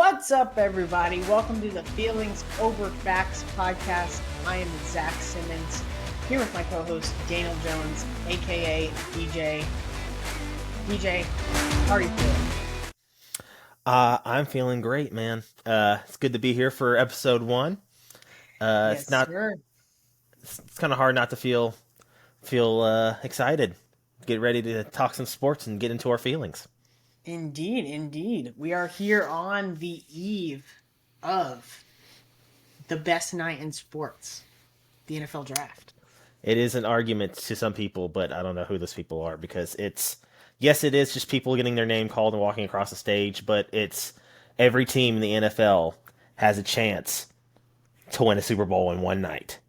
What's up, everybody? Welcome to the Feelings Over Facts podcast. I am Zach Simmons, here with my co-host Daniel Jones, aka DJ. DJ, how are you feeling? I'm feeling great, man. It's good to be here for episode one. It's Yes, not. sir. It's kind of hard not to feel excited. Get ready to talk some sports and get into our feelings. Indeed, indeed. We are here on the eve of the best night in sports, the NFL draft. It is an argument to some people, but I don't know who those people are because it's yes, it is just people getting their name called and walking across the stage, but it's every team in the NFL has a chance to win a Super Bowl in one night,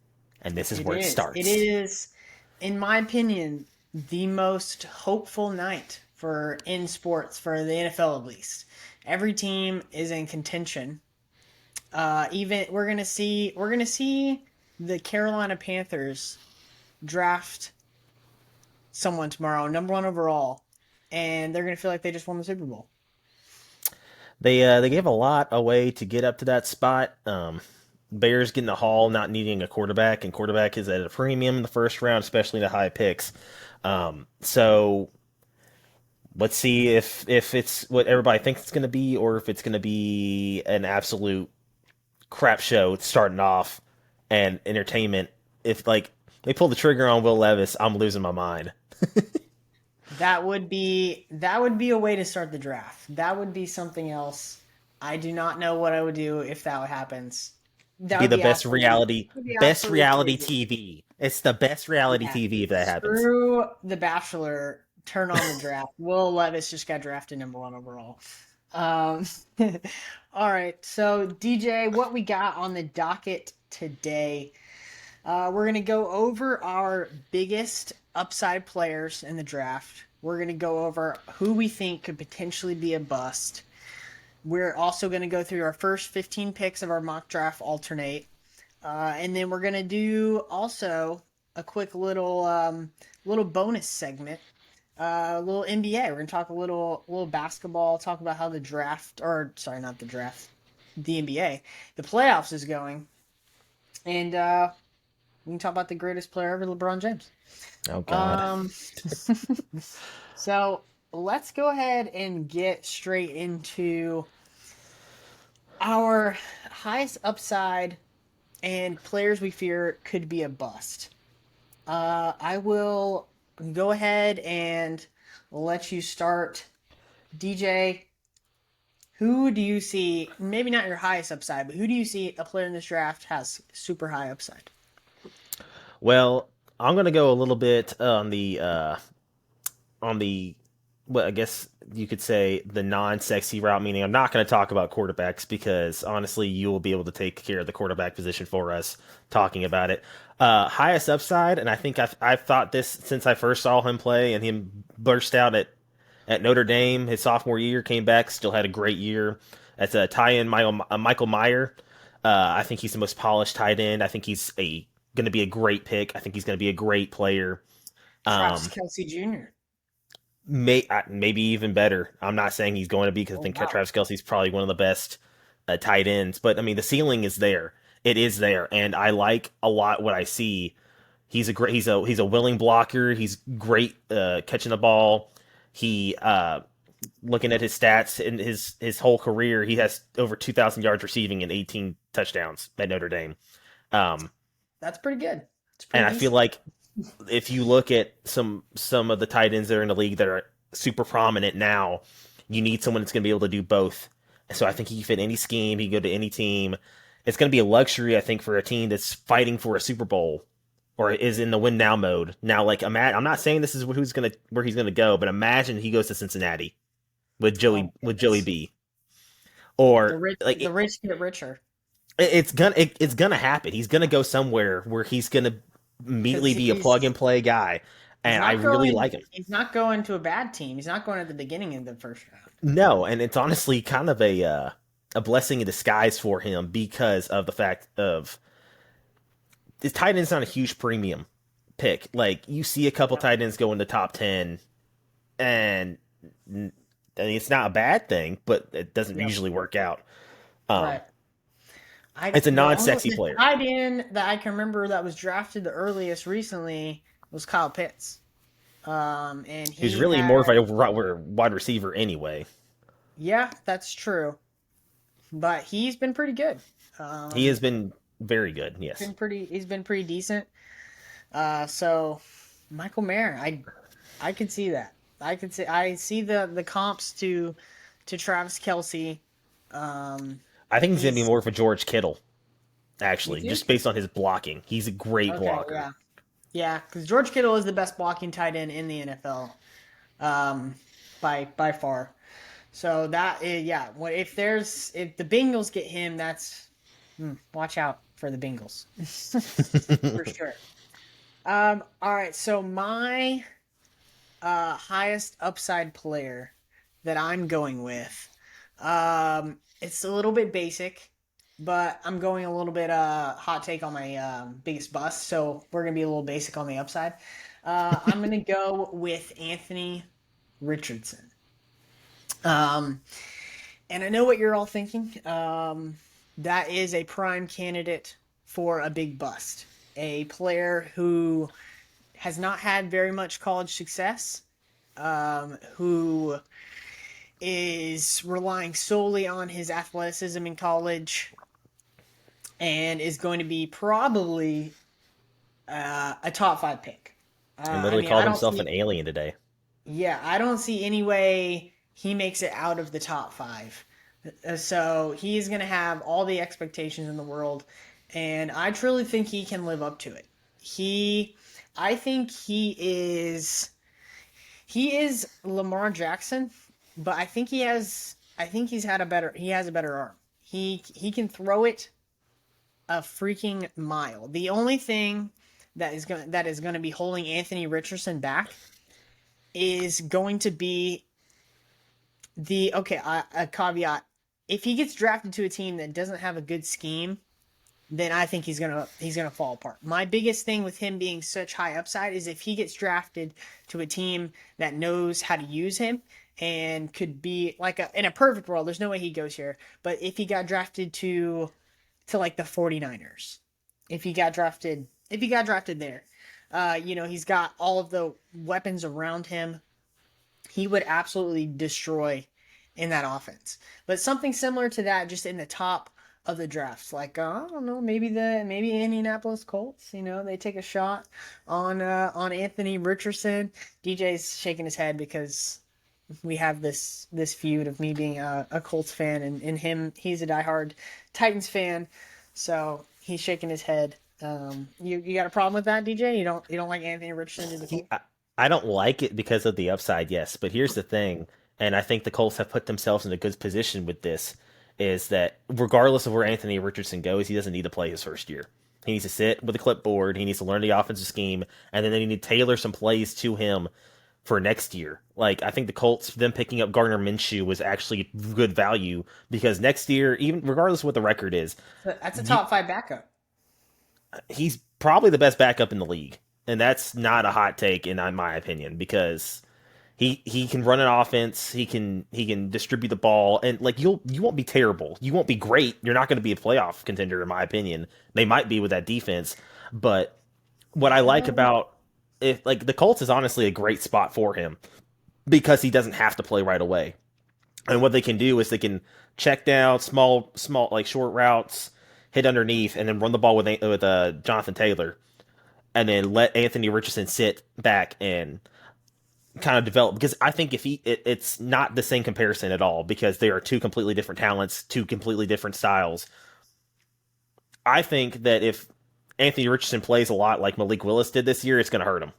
and this is It where it is. It starts. is, in my opinion, the most hopeful night for in sports for the NFL at least. Every team is in contention. Even we're gonna see the Carolina Panthers draft someone tomorrow, number one overall, and they're gonna feel like they just won the Super Bowl. They gave a lot away to get up to that spot. Bears getting the haul, not needing a quarterback, and quarterback is at a premium in the first round, especially in the high picks. So let's see if it's what everybody thinks it's going to be, or if it's going to be an absolute crap show starting off and entertainment. If like they pull the trigger on Will Levis, I'm losing my mind. That would be a way to start the draft. That would be something else. I do not know what I would do if that happens. That Be would the be absolutely would be best absolutely reality crazy. TV. It's the best reality Yeah. TV if that happens. Screw The Bachelor. Turn on the draft. Will Levis just got drafted number one overall. Um, all right. So DJ, what we got on the docket today? We're gonna go over our biggest upside players in the draft. We're gonna go over who we think could potentially be a bust. We're also gonna go through our first 15 picks of our mock draft alternate. And then we're gonna do also a quick little bonus segment, a little NBA. We're gonna talk a little basketball, talk about how the draft, or sorry, not the draft, the NBA, the playoffs is going, and we can talk about the greatest player ever, LeBron James. Oh God. Um, so let's go ahead and get straight into our highest upside and players we fear could be a bust. I will go ahead and let you start. DJ, who do you see, maybe not your highest upside, but who do you see a player in this draft has super high upside? Well, I'm gonna go a little bit on the well, I guess you could say the non-sexy route. Meaning, I'm not going to talk about quarterbacks because honestly, you will be able to take care of the quarterback position for us talking about it. Highest upside, and I think I've thought this since I first saw him play and him burst out at Notre Dame his sophomore year, came back, still had a great year. That's a tie-in Michael Meyer. I think he's the most polished tight end. I think he's a going to be a great pick. I think he's going to be a great player. Travis Um, Kelsey Jr. maybe even better. I'm not saying he's going to be because I Oh, think wow. Travis Kelsey's probably one of the best tight ends. But I mean, the ceiling is there. It is there, and I like a lot what I see. He's a willing blocker. He's great catching the ball. He looking at his stats in his whole career, he has over 2,000 yards receiving and 18 touchdowns at Notre Dame. Um, That's pretty good. It's and pretty I feel decent. like if you look at some of the tight ends that are in the league that are super prominent now, you need someone that's going to be able to do both. So I think he can fit any scheme. He can go to any team. It's going to be a luxury, I think, for a team that's fighting for a Super Bowl or is in the win now mode. Now, like, I'm not saying this is where he's gonna go, but imagine he goes to Cincinnati with Oh, Joey goodness. B. The Or rich, like the rich get richer it's gonna happen. He's gonna go somewhere where he's gonna because immediately be a plug he's and play guy, he's and I not really going. like him. He's not going to a bad team. He's not going at the beginning of the first round. No, and it's honestly kind of a blessing in disguise for him because of the fact of his tight end's not a huge premium pick. Like you see a couple Yeah. tight ends go in the top 10, and I mean, it's not a bad thing, but it doesn't Yep. usually work out. Um, Right. it's a The only non-sexy the player. tight end that I can remember that was drafted the earliest recently was Kyle Pitts. And Who's he really more of had, a wide receiver anyway. yeah, that's true, but he's been pretty good. He has Um, been very good. Yes. he's been pretty decent. So Michael Mayer, I could see that. I see the comps to Travis Kelsey. Um, I think he's gonna be he's more of a George Kittle, you actually, just think? based on his blocking. He's a great Okay, blocker. yeah, yeah, because George Kittle is the best blocking tight end in the NFL, um, by far. So that is, yeah. If the Bengals get him, that's watch out for the Bengals for sure. All right. So my highest upside player that I'm going with, it's a little bit basic, but I'm going a little bit hot take on my biggest bust. So we're gonna be a little basic on the upside. I'm gonna go with Anthony Richardson. Um, And I know what you're all thinking. That is a prime candidate for a big bust. A player who has not had very much college success, who is relying solely on his athleticism in college, and is going to be probably a top five pick. And I literally mean, I called don't himself see, an alien today. yeah, I don't see any way he makes it out of the top five. So he's going to have all the expectations in the world, and I truly think he can live up to it. He, I think he is Lamar Jackson, but I think he has a better arm. He can throw it a freaking mile. The only thing that is going to be holding Anthony Richardson back is going to be the okay, a caveat. If he gets drafted to a team that doesn't have a good scheme, then I think he's gonna fall apart. My biggest thing with him being such high upside is if he gets drafted to a team that knows how to use him and could be like in a perfect world, there's no way he goes here. But if he got drafted to like the 49ers, if he got drafted there, he's got all of the weapons around him. He would absolutely destroy in that offense. But something similar to that, just in the top of the drafts, like I don't know, maybe Indianapolis Colts. They take a shot on Anthony Richardson. DJ's shaking his head because we have this feud of me being a Colts fan and him. He's a diehard Titans fan, so he's shaking his head. You got a problem with that, DJ? You don't like Anthony Richardson to the He, Colts? I don't like it because of the upside, yes. But here's the thing, and I think the Colts have put themselves in a good position with this, is that regardless of where Anthony Richardson goes, he doesn't need to play his first year. He needs to sit with a clipboard. He needs to learn the offensive scheme, and then they need to tailor some plays to him for next year. Like I think the Colts, them picking up Gardner Minshew was actually good value because next year, even regardless of what the record is, That's a top five backup. he's probably the best backup in the league, and that's not a hot take in my opinion because he can run an offense, he can distribute the ball, and like you won't be terrible, you won't be great, you're not going to be a playoff contender in my opinion. They might be with that defense, but what I like Um, about if like the Colts is honestly a great spot for him because he doesn't have to play right away. And what they can do is they can check down small like short routes, hit underneath, and then run the ball with Jonathan Taylor, and then let Anthony Richardson sit back and kind of develop. Because I think if it's not the same comparison at all because they are two completely different talents, two completely different styles. I think that if Anthony Richardson plays a lot like Malik Willis did this year, it's going to hurt him.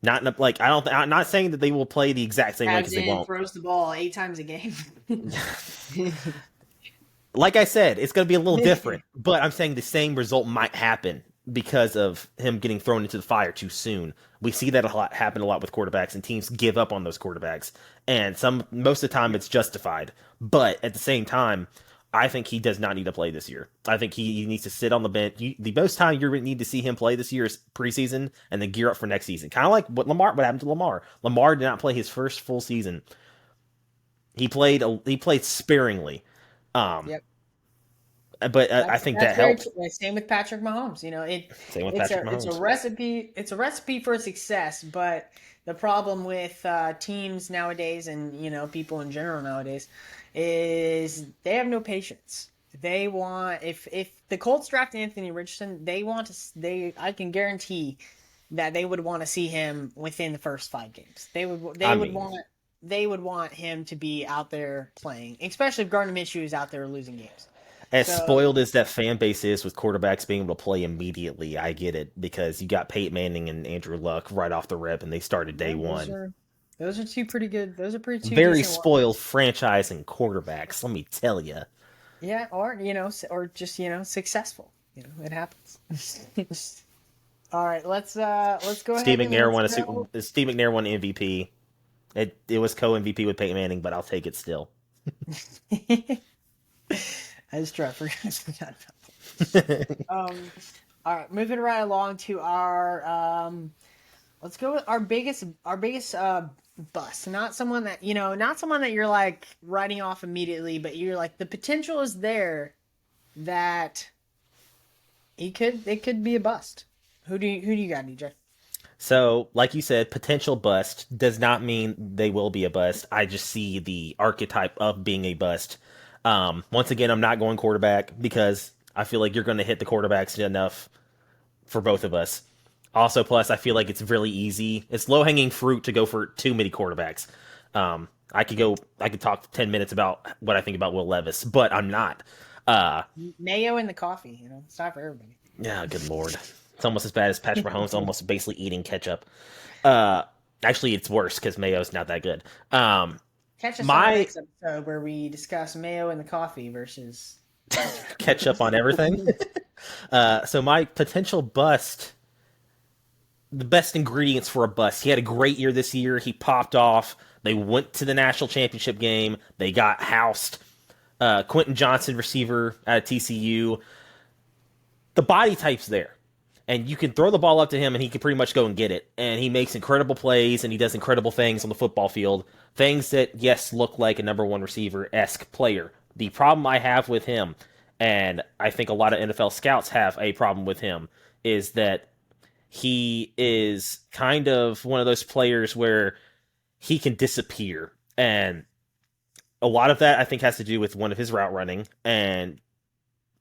Not like I don't. I'm not saying that they will play the exact same way As because they in won't. throws the ball 8 times a game. Like I said, it's going to be a little different, but I'm saying the same result might happen because of him getting thrown into the fire too soon. We see that happen a lot with quarterbacks, and teams give up on those quarterbacks, and most of the time it's justified. But at the same time, I think he does not need to play this year. I think he needs to sit on the bench. The most time you need to see him play this year is preseason, and then gear up for next season. Kind of like what happened to Lamar. Lamar did not play his first full season. He played sparingly. Um, Yep. but I think That's that very helped. true. Same with Patrick Mahomes. Same with It's Patrick a Mahomes. recipe. It's a recipe for success. But the problem with teams nowadays, and people in general nowadays, is they have no patience. They want if the Colts draft Anthony Richardson, they want to. I can guarantee that they would want to see him within the first 5 games. They would. I They would mean, want. They would want him to be out there playing, especially if Gardner Minshew is out there losing games. as So spoiled as that fan base is with quarterbacks being able to play immediately, I get it because you got Peyton Manning and Andrew Luck right off the rip, and they started day yeah, one. those are two pretty good. Those are pretty two Very decent spoiled ones. franchise and quarterbacks, let me tell you. Yeah, or or just successful. It happens. All right, let's go Steve ahead and McNair let's won go. Steve McNair won MVP. It was co MVP with Peyton Manning, but I'll take it still. That's true. I forgot all right, moving right along to our let's go with our biggest bust. Not someone that not someone that you're like writing off immediately, but you're like the potential is there that it could be a bust. Who do you got, DJ? So, like you said, potential bust does not mean they will be a bust. I just see the archetype of being a bust. Once again, I'm not going quarterback because I feel like you're going to hit the quarterbacks enough for both of us. Also, plus, I feel like it's really easy. It's low hanging fruit to go for too many quarterbacks. I could go. I could talk 10 minutes about what I think about Will Levis, but I'm not. Uh, Mayo in the coffee. It's not for everybody. yeah, good lord, it's almost as bad as Patrick Mahomes, almost basically eating ketchup. Uh, Actually, it's worse because Mayo's not that good. Catch us on our My next episode where we discuss mayo in the coffee versus ketchup. ketchup on everything. So my potential bust, the best ingredients for a bust. He had a great year this year. He popped off. They went to the national championship game. They got housed. Quentin Johnson, receiver out of TCU. The body type's there. And you can throw the ball up to him and he can pretty much go and get it. And he makes incredible plays and he does incredible things on the football field. Things that, yes, look like a number one receiver esque player. The problem I have with him, and I think a lot of NFL scouts have a problem with him, is that he is kind of one of those players where he can disappear. And a lot of that I think has to do with one of his route running. And,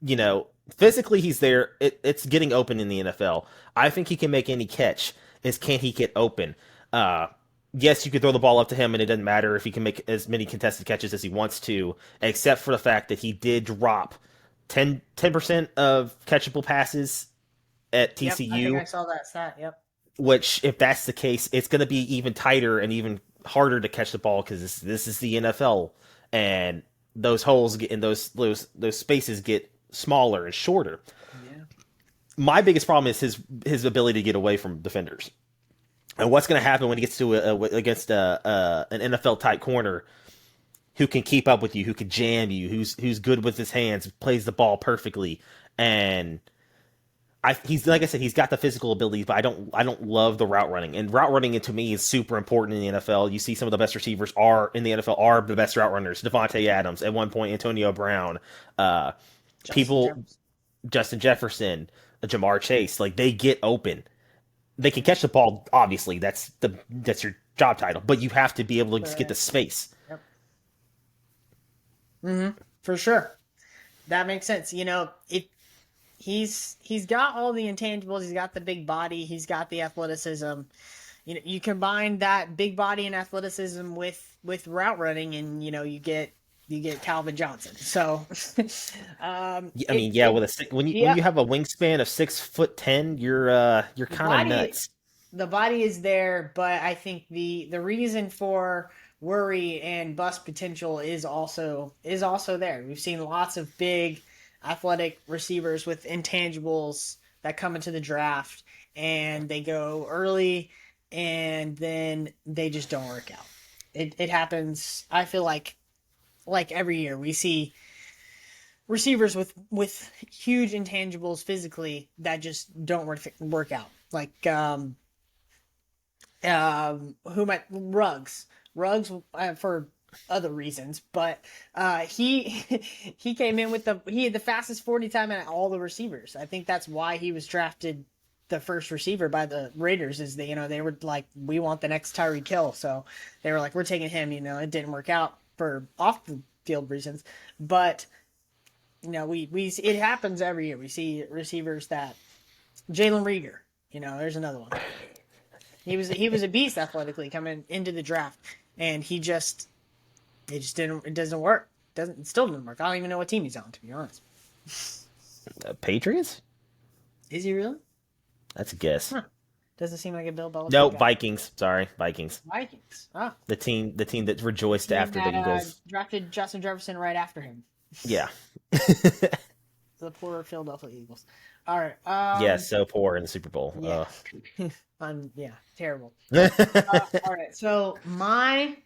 you know, physically he's there. It's getting open in the NFL. I think he can make any catch. Is can he get open? Uh, yes, you could throw the ball up to him and it doesn't matter if he can make as many contested catches as he wants to, except for the fact that he did drop 10% of catchable passes at Yep, I think TCU, I saw that stat. Yep. which, if that's the case, it's going to be even tighter and even harder to catch the ball because this is the NFL, and those holes get in those spaces get smaller and shorter. Yeah. My biggest problem is his ability to get away from defenders. And what's going to happen when he gets to against an NFL type corner who can keep up with you, who can jam you, who's good with his hands, plays the ball perfectly, and he's like I said, he's got the physical abilities, but I don't love the route running. And route running to me is super important in the NFL. You see some of the best receivers are in the NFL are the best route runners. Devontae Adams at one point, Antonio Brown, uh, Justin people, Jefferson. Justin Jefferson, Jamar Chase, like they get open. They can catch the ball. Obviously, that's your job title, but you have to be able to get the Correct. space. Yep. For sure. That makes sense. It he's got all the intangibles. He's got the big body. He's got the athleticism. You combine that big body and athleticism with route running, and you get Calvin Johnson. So, I it mean, yeah, it with when yeah, you have a wingspan of 6'10", you're the kind of body nuts. the body is there, but I think the reason for worry and bust potential is also there. We've seen lots of big athletic receivers with intangibles that come into the draft and they go early and then they just don't work out. It happens. I feel like every year we see receivers with huge intangibles physically that just don't work out. Like who might Ruggs for other reasons, but he he came in with he had the fastest 40 time at all the receivers. I think that's why he was drafted the first receiver by the Raiders. Is they they were like, we want the next Tyreek Hill, so they were like, we're taking him. It didn't work out for off the field reasons, but we it happens every year. We see receivers that Jalen Rieger. There's another one. He was a beast athletically coming into the draft, and it doesn't work. It still doesn't work. I don't even know what team he's on, to be honest. Patriots? Is he really? That's a guess. Huh. Doesn't seem like a Bill Belichick No, guy. Vikings. Sorry, Vikings. Vikings. Ah, The team that rejoiced after that the Eagles. drafted Justin Jefferson right after him. Yeah. The poor Philadelphia Eagles. All right. Yeah, so poor in the Super Bowl. Yeah. Yeah, terrible. Uh. All right. So my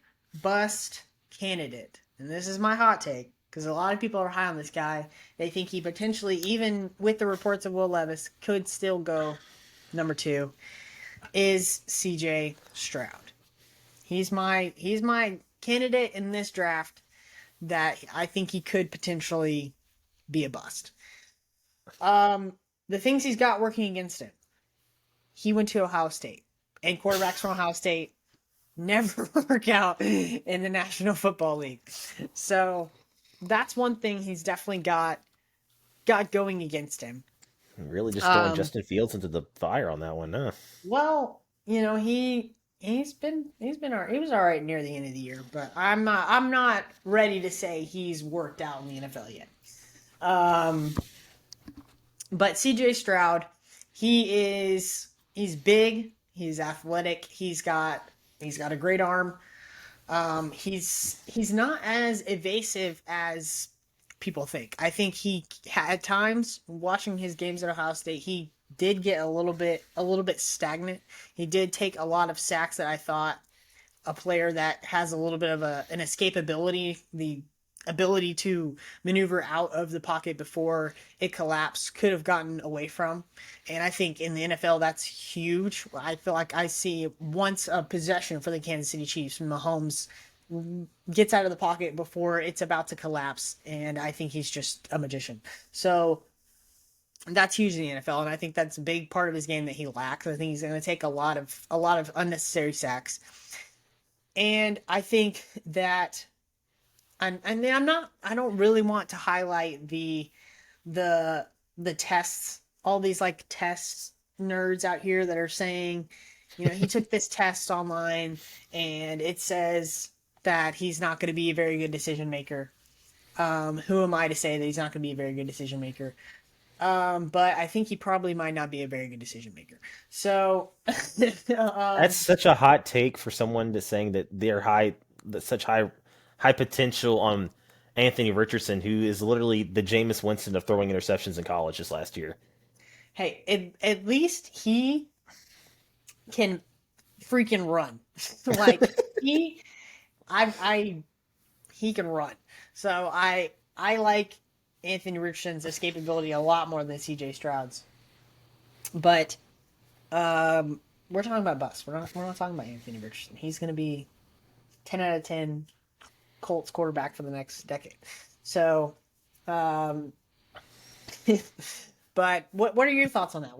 bust candidate, and this is my hot take, because a lot of people are high on this guy. They think he potentially, even with the reports of Will Levis, could still go number 2. Is C.J. Stroud. He's my candidate in this draft that I think he could potentially be a bust. The things he's got working against him. He went to Ohio State, and quarterbacks from Ohio State never work out in the National Football League. So that's one thing he's definitely got going against him. Really just throwing Justin Fields into the fire on that one, huh? Well, he was all right near the end of the year, but I'm not ready to say he's worked out in the NFL yet. But C.J. Stroud, he's big, he's athletic, he's got a great arm. He's not as evasive as people think. I think he at times, watching his games at Ohio State, he did get a little bit stagnant. He did take a lot of sacks that I thought a player that has a little bit of an escapability, the ability to maneuver out of the pocket before it collapsed, could have gotten away from. And I think in the NFL, that's huge. I feel like I see once a possession for the Kansas City Chiefs, Mahomes gets out of the pocket before it's about to collapse, and I think he's just a magician. So that's huge in the NFL, and I think that's a big part of his game that he lacks. I think he's going to take a lot of unnecessary sacks, and I think that, and I don't really want to highlight the tests, all these like tests nerds out here that are saying, he took this test online and it says that he's not going to be a very good decision maker. Who am I to say that he's not going to be a very good decision maker? But I think he probably might not be a very good decision maker. So That's such a hot take for someone to saying that such high potential on Anthony Richardson, who is literally the Jameis Winston of throwing interceptions in college this last year. Hey, at least he can freaking run. Like he can run. So I like Anthony Richardson's escapability a lot more than C.J. Stroud's. But we're talking about bust. We're not talking about Anthony Richardson. He's going to be 10 out of 10 Colts quarterback for the next decade. So, but what are your thoughts on that?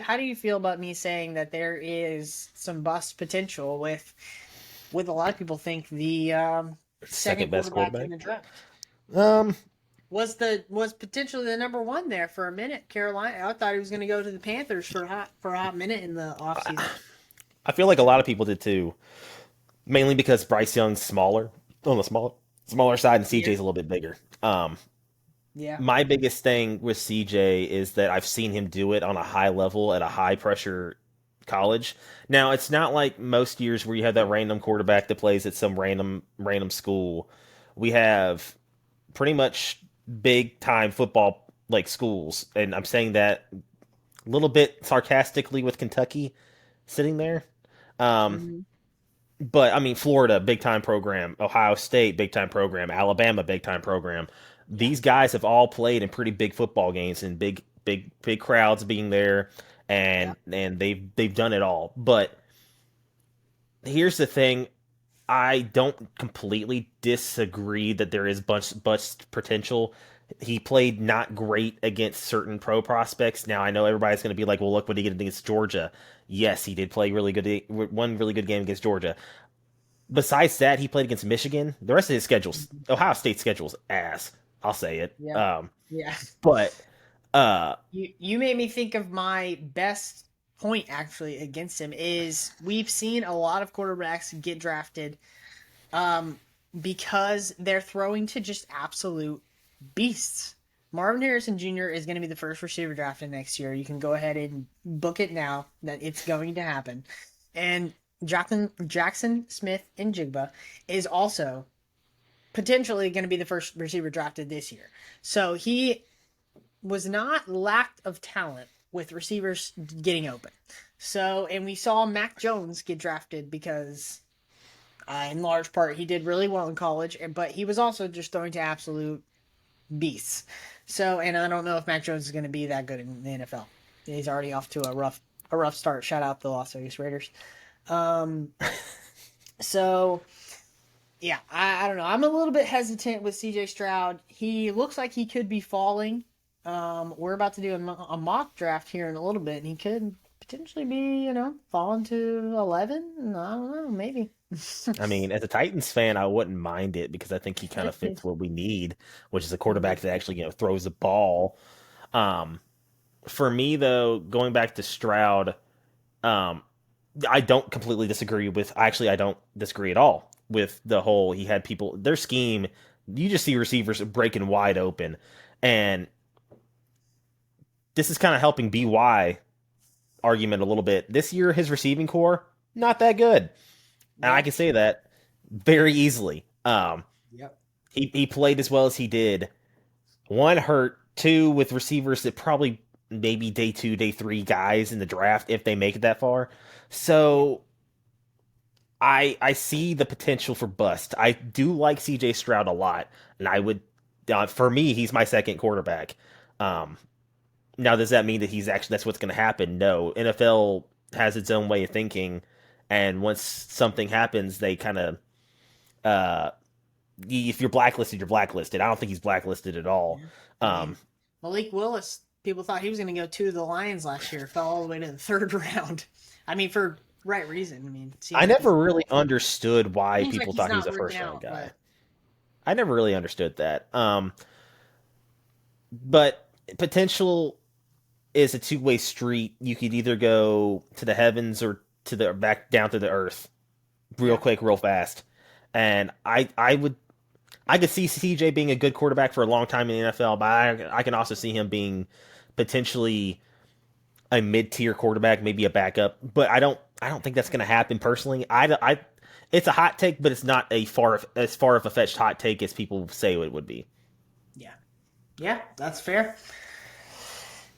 How do you feel about me saying that there is some bust potential with a lot of people think the second best quarterback in the draft Um, was potentially the number 1 there for a minute. Carolina, I thought he was going to go to the Panthers for a hot minute in the offseason. I feel like a lot of people did too, mainly because Bryce Young's smaller, on the smaller side, and CJ's a little bit bigger. Yeah. My biggest thing with CJ is that I've seen him do it on a high level at a high pressure college. Now, it's not like most years where you have that random quarterback that plays at some random school. We have pretty much big time football like schools, and I'm saying that a little bit sarcastically with Kentucky sitting there. Mm-hmm. But I mean, Florida, big time program. Ohio State, big time program. Alabama, big time program. These guys have all played in pretty big football games and big crowds being there, and they've done it all. But here's the thing: I don't completely disagree that there is bust potential. He played not great against certain pro prospects. Now I know everybody's going to be like, "Well, look what he did against Georgia." Yes, he did play really good. One really good game against Georgia. Besides that, he played against Michigan. The rest of his schedules, Mhm. Ohio State schedule's ass. I'll say it. Yeah. Yeah. But uh, You made me think of my best point actually against him is we've seen a lot of quarterbacks get drafted um because they're throwing to just absolute beasts. Marvin Harrison Jr. is going to be the first receiver drafted next year. You can go ahead and book it now that it's going to happen. And Jackson Smith and Jigba is also potentially going to be the first receiver drafted this year. So he was not lacked of talent with receivers getting open. So, and we saw Mac Jones get drafted because, in large part, he did really well in college, but he was also just throwing to absolute beasts. So, and I don't know if Mac Jones is going to be that good in the NFL. He's already off to a rough start. Shout out the Las Vegas Raiders. Um, so yeah, I don't know. I'm a little bit hesitant with CJ Stroud. He looks like he could be falling. We're about to do a mock draft here in a little bit, and he could potentially be, falling to 11. I don't know, maybe. I mean, as a Titans fan, I wouldn't mind it because I think he kind of fits what we need, which is a quarterback that actually throws the ball. Um, for me though, going back to Stroud, um, I don't completely disagree with. Actually, I don't disagree at all with the whole. He had people their scheme. You just see receivers breaking wide open, and this is kind of helping BY argument a little bit. This year, his receiving core not that good, and I Yep. can say that very easily. Yep. He played as well as he did. One hurt, two with receivers that probably maybe day two, day three guys in the draft if they make it that far. Yep. So I see the potential for bust. I do like CJ Stroud a lot, and I would for me he's my second quarterback. Um, Now does that mean that he's actually that's what's going to happen? No, NFL has its own way of thinking, and once something happens, they kind of uh, if you're blacklisted, you're blacklisted. I don't think he's blacklisted at all. Yeah. I Um, mean, Malik Willis, people thought he was going to go to the Lions last year, fell all the way to the third round. I mean, for right reason. I mean, I seems never really understood why like people he's thought he was not a working first round out, guy. but I never really understood that. But potential is a two-way street. You could either go to the heavens or to the back down to the earth real yeah. quick, real fast. And I could see CJ being a good quarterback for a long time in the NFL, but I can also see him being potentially a mid-tier quarterback, maybe a backup. But I don't think that's going to happen personally. It's a hot take, but it's not as far of a fetched hot take as people say it would be. Yeah. Yeah, that's fair.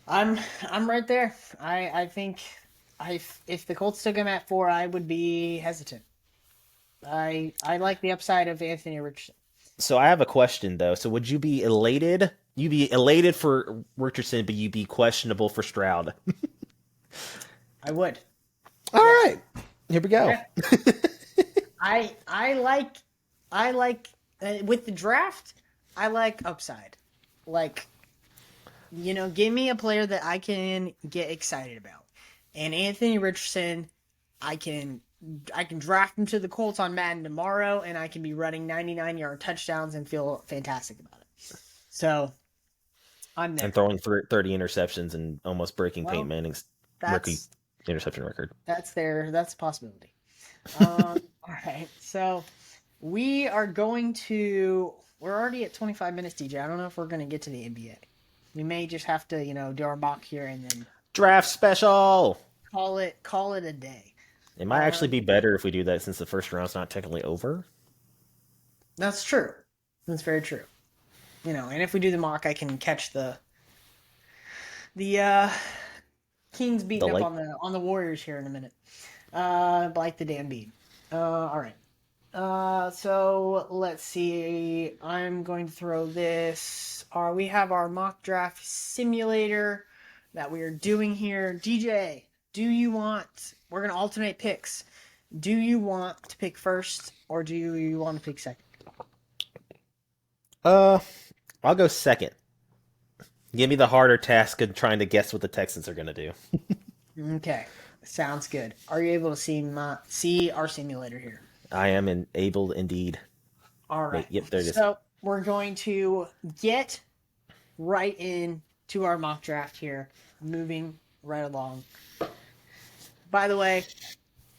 I'm I'm right there. I think I if the Colts took him at 4, I would be hesitant. I like the upside of Anthony Richardson. So I have a question though. So would you be elated? You'd be elated for Richardson, but you'd be questionable for Stroud. I would. All Yes. right, here we go. Yeah. I like with the draft, I like upside. Like, give me a player that I can get excited about. And Anthony Richardson, I can I can draft him to the Colts on Madden tomorrow, and I can be running 99-yard touchdowns and feel fantastic about it. So I'm And there. throwing 30 interceptions and almost breaking Peyton Well, Manning's rookie that's interception record. that's a possibility. All right, so we are going to. We're already at 25 minutes, DJ. I don't know if we're going to get to the NBA. We may just have to, do our mock here and then Draft special. call it a day. It might actually Um, be better if we do that since the first round's not technically over. that's true. That's very true. And if we do the mock, I can catch the Kings The beating up late on the Warriors here in a minute. Like the damn beat. All right. So let's see. I'm going to throw this. We have our mock draft simulator that we are doing here. DJ, do you want? We're gonna alternate picks. Do you want to pick first or do you want to pick second? Uh, I'll go second. Give me the harder task of trying to guess what the Texans are going to do. Okay, sounds good. Are you able to see our simulator here? I am able indeed. All Wait, right. yep, there it is. So we're going to get right in to our mock draft here, moving right along. By the way,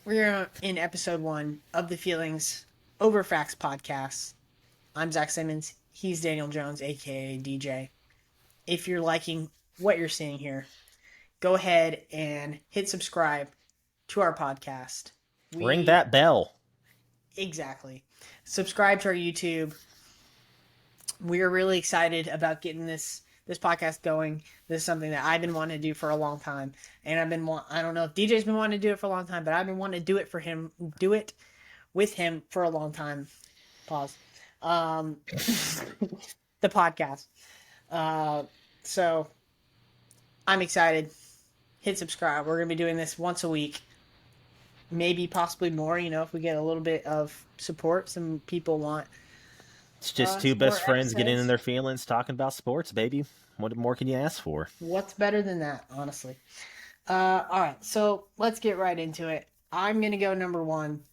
we're in episode 1 of the Feelings Over Facts podcast. I'm Zach Simmons. He's Daniel Jones, aka DJ. If you're liking what you're seeing here, go ahead and hit subscribe to our podcast. Ring that bell. Exactly. Subscribe to our YouTube. We are really excited about getting this podcast going. This is something that I've been wanting to do for a long time, and I don't know if DJ's been wanting to do it for a long time, but I've been wanting to do it with him for a long time. Pause. The podcast. So I'm excited. Hit subscribe. We're gonna be doing this once a week, maybe possibly more. If we get a little bit of support, some people want. It's just two best friends getting in episodes. their feelings, talking about sports, baby. What more can you ask for? What's better than that, honestly? All right, so let's get right into it. I'm gonna go number 1.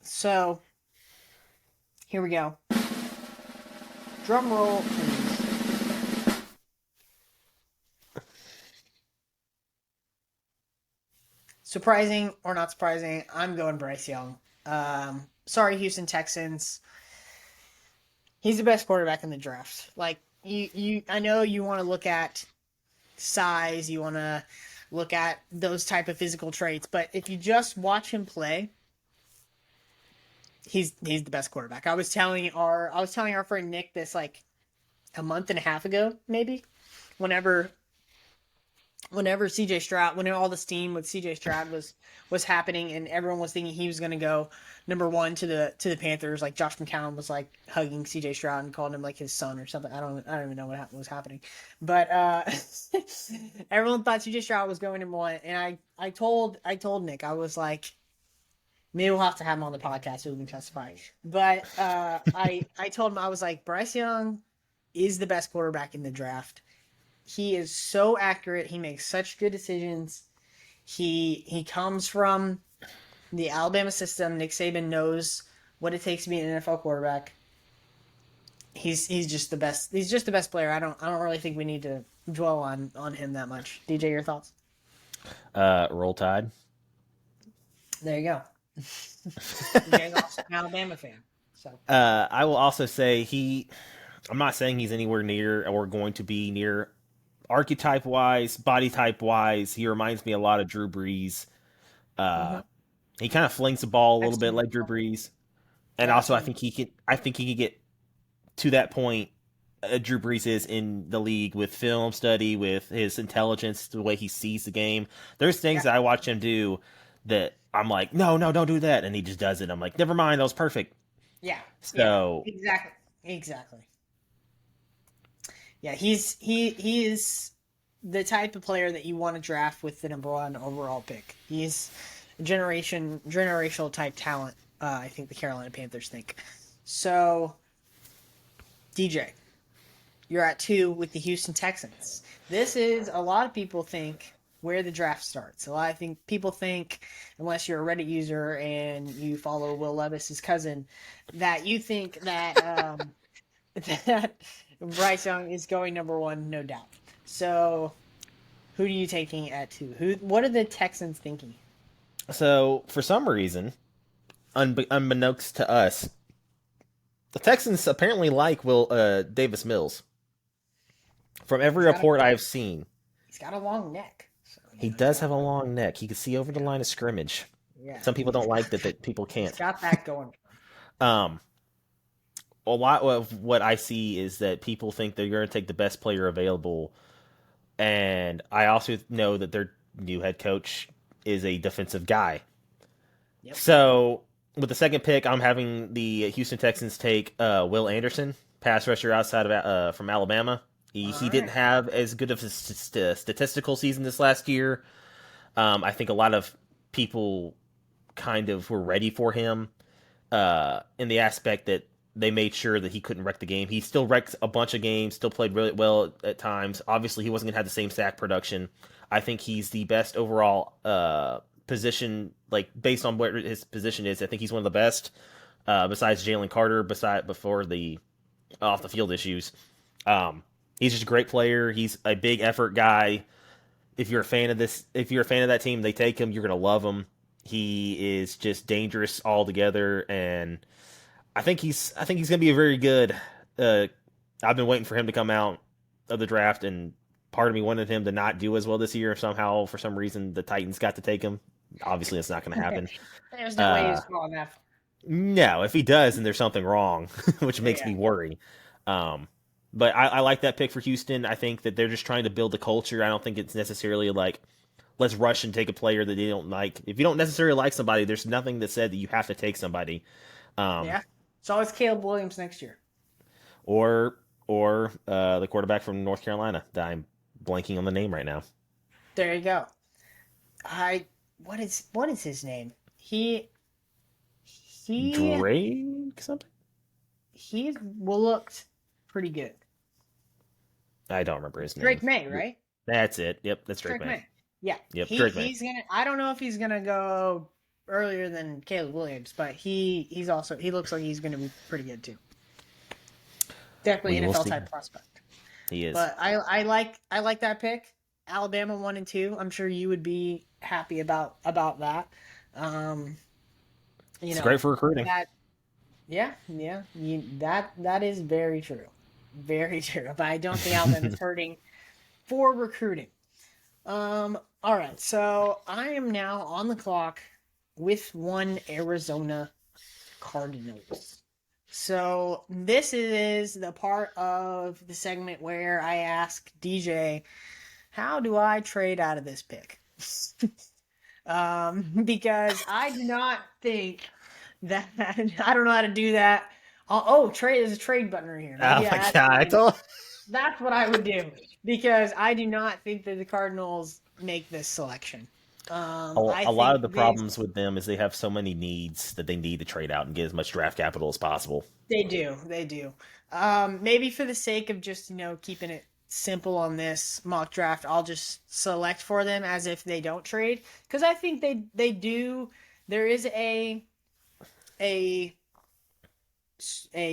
So here we go. Drum roll, please. Surprising or not surprising, I'm going Bryce Young. Sorry, Houston Texans. He's the best quarterback in the draft. Like I know you want to look at size, you want to look at those type of physical traits, but if you just watch him play, he's the best quarterback. I was telling our friend Nick this like a month and a half ago, maybe. Whenever CJ Stroud, when all the steam with CJ Stroud was happening, and everyone was thinking he was going to go number 1 to the Panthers, like Josh McCown was like hugging CJ Stroud and calling him like his son or something. I don't even know what was happening, but everyone thought CJ Stroud was going number 1, and I told Nick, I was like, maybe we'll have to have him on the podcast so we can testify. But I told him, I was like, Bryce Young is the best quarterback in the draft. He is so accurate. He makes such good decisions. He comes from the Alabama system. Nick Saban knows what it takes to be an NFL quarterback. He's just the best. He's just the best player. I don't really think we need to dwell on him that much. DJ, your thoughts? Roll Tide. There you go. DJ's also an Alabama fan. So I will also say I'm not saying he's anywhere near or going to be near archetype wise, body type wise. He reminds me a lot of Drew Brees. He kind of flings the ball a little bit like Drew Brees, and also I think he can get to that point. Drew Brees is in the league with film study, with his intelligence, the way he sees the game. There's things that I watch him do that I'm like, no, don't do that, and he just does it. I'm like, never mind, that was perfect. Yeah. So exactly. Yeah, he is the type of player that you want to draft with the number 1 overall pick. He's a generational type talent. I think the Carolina Panthers think. So, DJ, you're at 2 with the Houston Texans. This is, a lot of people think, where the draft starts. A lot of people think, unless you're a Reddit user and you follow Will Levis's cousin, that you think that that Bryce Young is going number 1, no doubt. So, who are you taking at 2? What are the Texans thinking? So, for some reason, unbeknownst to us, the Texans apparently like Davis Mills. From every report I've seen, he's got a long neck. So, he does have a long neck. He can see over the line of scrimmage. Yeah. Some people don't like that people can't. He's got that going. A lot of what I see is that people think they're going to take the best player available, and I also know that their new head coach is a defensive guy. Yep. So with the second pick, I'm having the Houston Texans take Will Anderson, pass rusher outside of from Alabama. He didn't have as good of a statistical season this last year. I think a lot of people kind of were ready for him in the aspect that they made sure that he couldn't wreck the game. He still wrecked a bunch of games, still played really well at times. Obviously, he wasn't going to have the same sack production. I think he's the best overall position, like based on what his position is. I think he's one of the best besides Jalen Carter, before the off the field issues. He's just a great player. He's a big effort guy. If you're a fan of if you're a fan of that team, they take him. You're gonna love him. He is just dangerous altogether, and I think he's gonna be a very good. I've been waiting for him to come out of the draft, and part of me wanted him to not do as well this year. Somehow, for some reason, the Titans got to take him. Obviously, it's not going to happen. There's no way he's small enough. No, if he does, then there's something wrong, which makes me worry. But I like that pick for Houston. I think that they're just trying to build a culture. I don't think it's necessarily like, let's rush and take a player that they don't like. If you don't necessarily like somebody, there's nothing that said that you have to take somebody. So it's Caleb Williams next year. Or the quarterback from North Carolina that I'm blanking on the name right now. There you go. What is his name? He Drake something? He looked pretty good. I don't remember his name. Drake May, right? That's it. Yep, that's Drake May. Yeah. Yep, Drake May. He's gonna. I don't know if he's gonna go earlier than Caleb Williams, but he looks like he's gonna be pretty good too. Definitely NFL type prospect. He is. But I like that pick. Alabama 1 and 2. I'm sure you would be happy about that. It's great for recruiting. That is very true. Very true. But I don't think Alabama's hurting for recruiting. All right. So I am now on the clock with one Arizona Cardinals. So this is the part of the segment where I ask DJ, how do I trade out of this pick? Because I do not think that I don't know how to do that. Trade, there's a trade button right here. Oh my God. That's what I would do, because I do not think that the Cardinals make this selection. A lot of the problems with them is they have so many needs that they need to trade out and get as much draft capital as possible. They do. Maybe for the sake of just, keeping it simple on this mock draft, I'll just select for them as if they don't trade, because I think they do. There is a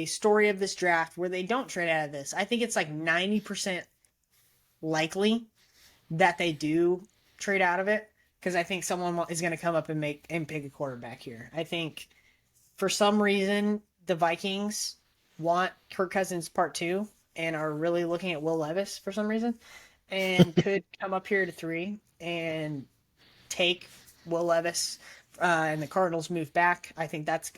story of this draft where they don't trade out of this. I think it's like 90% likely that they do trade out of it, because I think someone is going to come up and pick a quarterback here. I think for some reason the Vikings want Kirk Cousins part 2 and are really looking at Will Levis for some reason, and could come up here to 3 and take Will Levis, and the Cardinals move back. I think that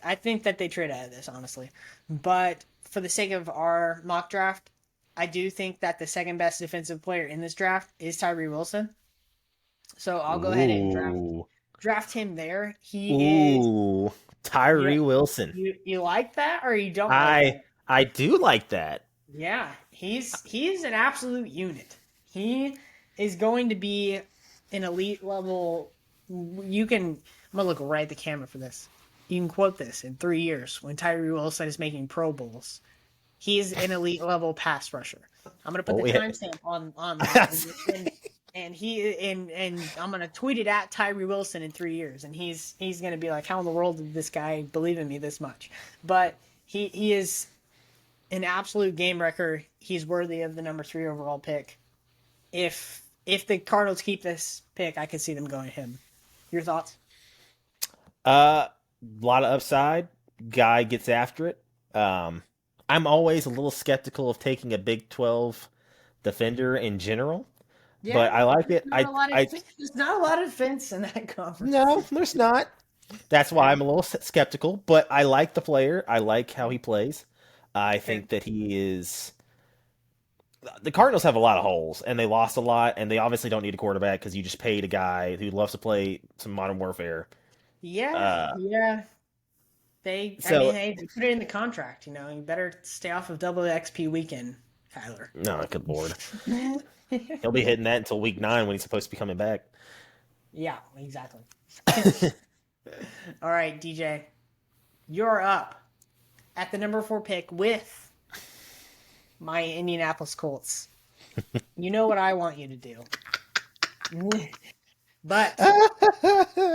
they trade out of this, honestly. But for the sake of our mock draft, I do think that the second best defensive player in this draft is Tyree Wilson. So I'll go ahead and draft him there. Tyree Wilson. You like that, or you don't like that? I do like that. Yeah, he's an absolute unit. He is going to be an elite level. I'm gonna look right at the camera for this. You can quote this in 3 years when Tyree Wilson is making Pro Bowls. He's an elite level pass rusher. I'm gonna put the timestamp on that, and I'm gonna tweet it at Tyree Wilson in 3 years, and he's gonna be like, how in the world did this guy believe in me this much? But he is an absolute game wrecker. He's worthy of the number 3 overall pick. If the Cardinals keep this pick, I could see them going him. Your thoughts? A lot of upside. Guy gets after it. I'm always a little skeptical of taking a Big 12 defender in general, but I like it. There's not a lot of defense in that conference. No, there's not. That's why I'm a little skeptical, but I like the player. I like how he plays. I think that he is. The Cardinals have a lot of holes, and they lost a lot, and they obviously don't need a quarterback because you just paid a guy who loves to play some Modern Warfare. Yeah. They put it in the contract. You better stay off of XP weekend, Kyler. No, good lord. He'll be hitting that until week 9 when he's supposed to be coming back. Yeah, exactly. All right, DJ, you're up at the number 4 pick with my Indianapolis Colts. You know what I want you to do. But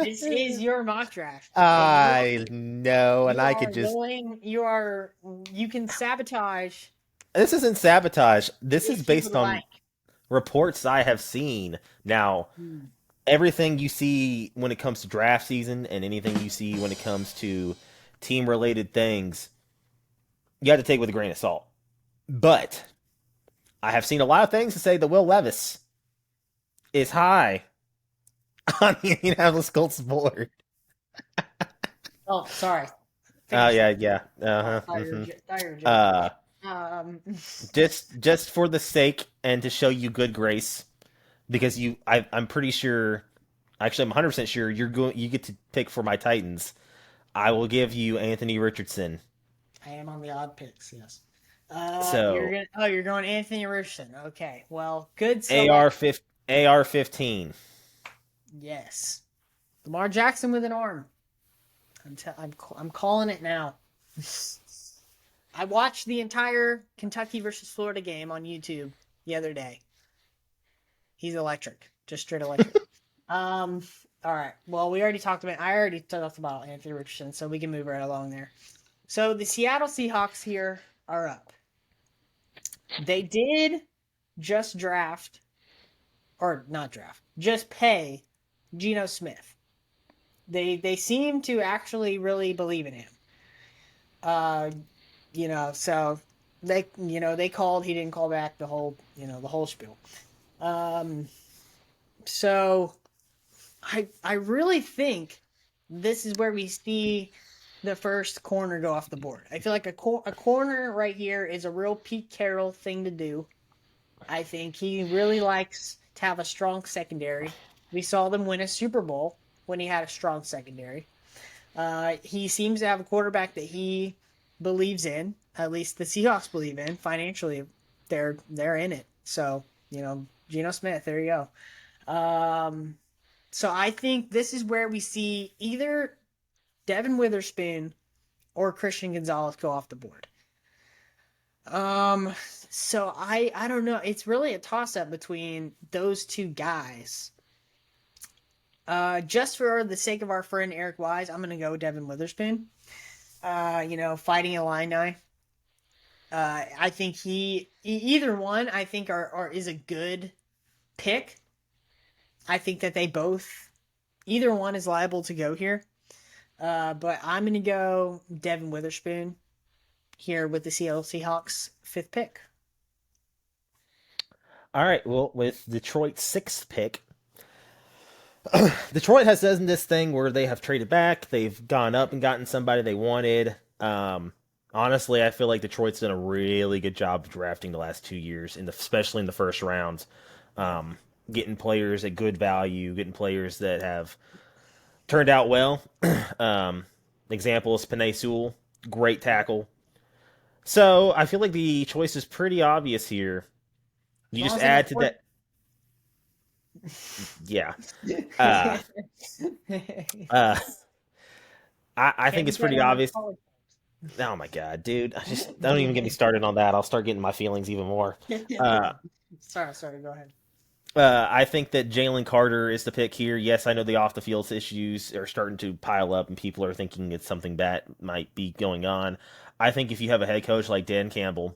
this is your mock draft. And I know, and you I are could just. going, you can sabotage This isn't sabotage. This is if you would based on like. reports I have seen. Now, Hmm. everything you see when it comes to draft season and anything you see when it comes to team related things, you have to take with a grain of salt. But I have seen a lot of things to say that Will Levis is high on the Indianapolis Colts board. Oh, sorry. Oh Finish yeah, that. yeah. I Uh-huh. thought you were, hmm thought you were joking. Uh Um, just for the sake and to show you good grace, because I'm pretty sure, actually I'm 100% sure you get to pick for my Titans. I will give you Anthony Richardson. I am on the odd picks, yes. So You're going Anthony Richardson. Okay, well, good AR select. 15, AR 15. Yes, Lamar Jackson with an arm. I'm calling it now. I watched the entire Kentucky versus Florida game on YouTube the other day. He's electric, just straight electric. Um, all right. Well, I already talked about Anthony Richardson, so we can move right along there. So the Seattle Seahawks here are up. They did just draft, or not draft, just pay Geno Smith. They seem to actually really believe in him. Uh, so they called. He didn't call back the whole spiel. Um, so I really think this is where we see the first corner go off the board. I feel like a corner right here is a real Pete Carroll thing to do. I think he really likes to have a strong secondary. We saw them win a Super Bowl when he had a strong secondary. He seems to have a quarterback that he believes in. At least the Seahawks believe in. Financially, they're in it. So Geno Smith. There you go. So I think this is where we see either Devin Witherspoon or Christian Gonzalez go off the board. So I don't know. It's really a toss up between those two guys. Just for the sake of our friend Eric Wise, I'm gonna go Devin Witherspoon. Fighting Illini. I think either one I think are is a good pick. I think that either one is liable to go here. But I'm gonna go Devin Witherspoon here with the Seattle Seahawks 5th pick. All right. Well, with Detroit's 6th pick, Detroit has done this thing where they have traded back. They've gone up and gotten somebody they wanted. Honestly, I feel like Detroit's done a really good job of drafting the last 2 years, especially in the first rounds. Getting players at good value, getting players that have turned out well. Example is Penei Sewell, great tackle. So I feel like the choice is pretty obvious here. As You long just as they don't add to force that, yeah. Uh, uh, I Can't think be it's getting pretty on those obvious. college Oh my god, dude! I just don't even get me started on that. I'll start getting my feelings even more. Uh, sorry, go ahead. I think that Jalen Carter is the pick here. Yes, I know the off the field issues are starting to pile up, and people are thinking it's something that might be going on. I think if you have a head coach like Dan Campbell,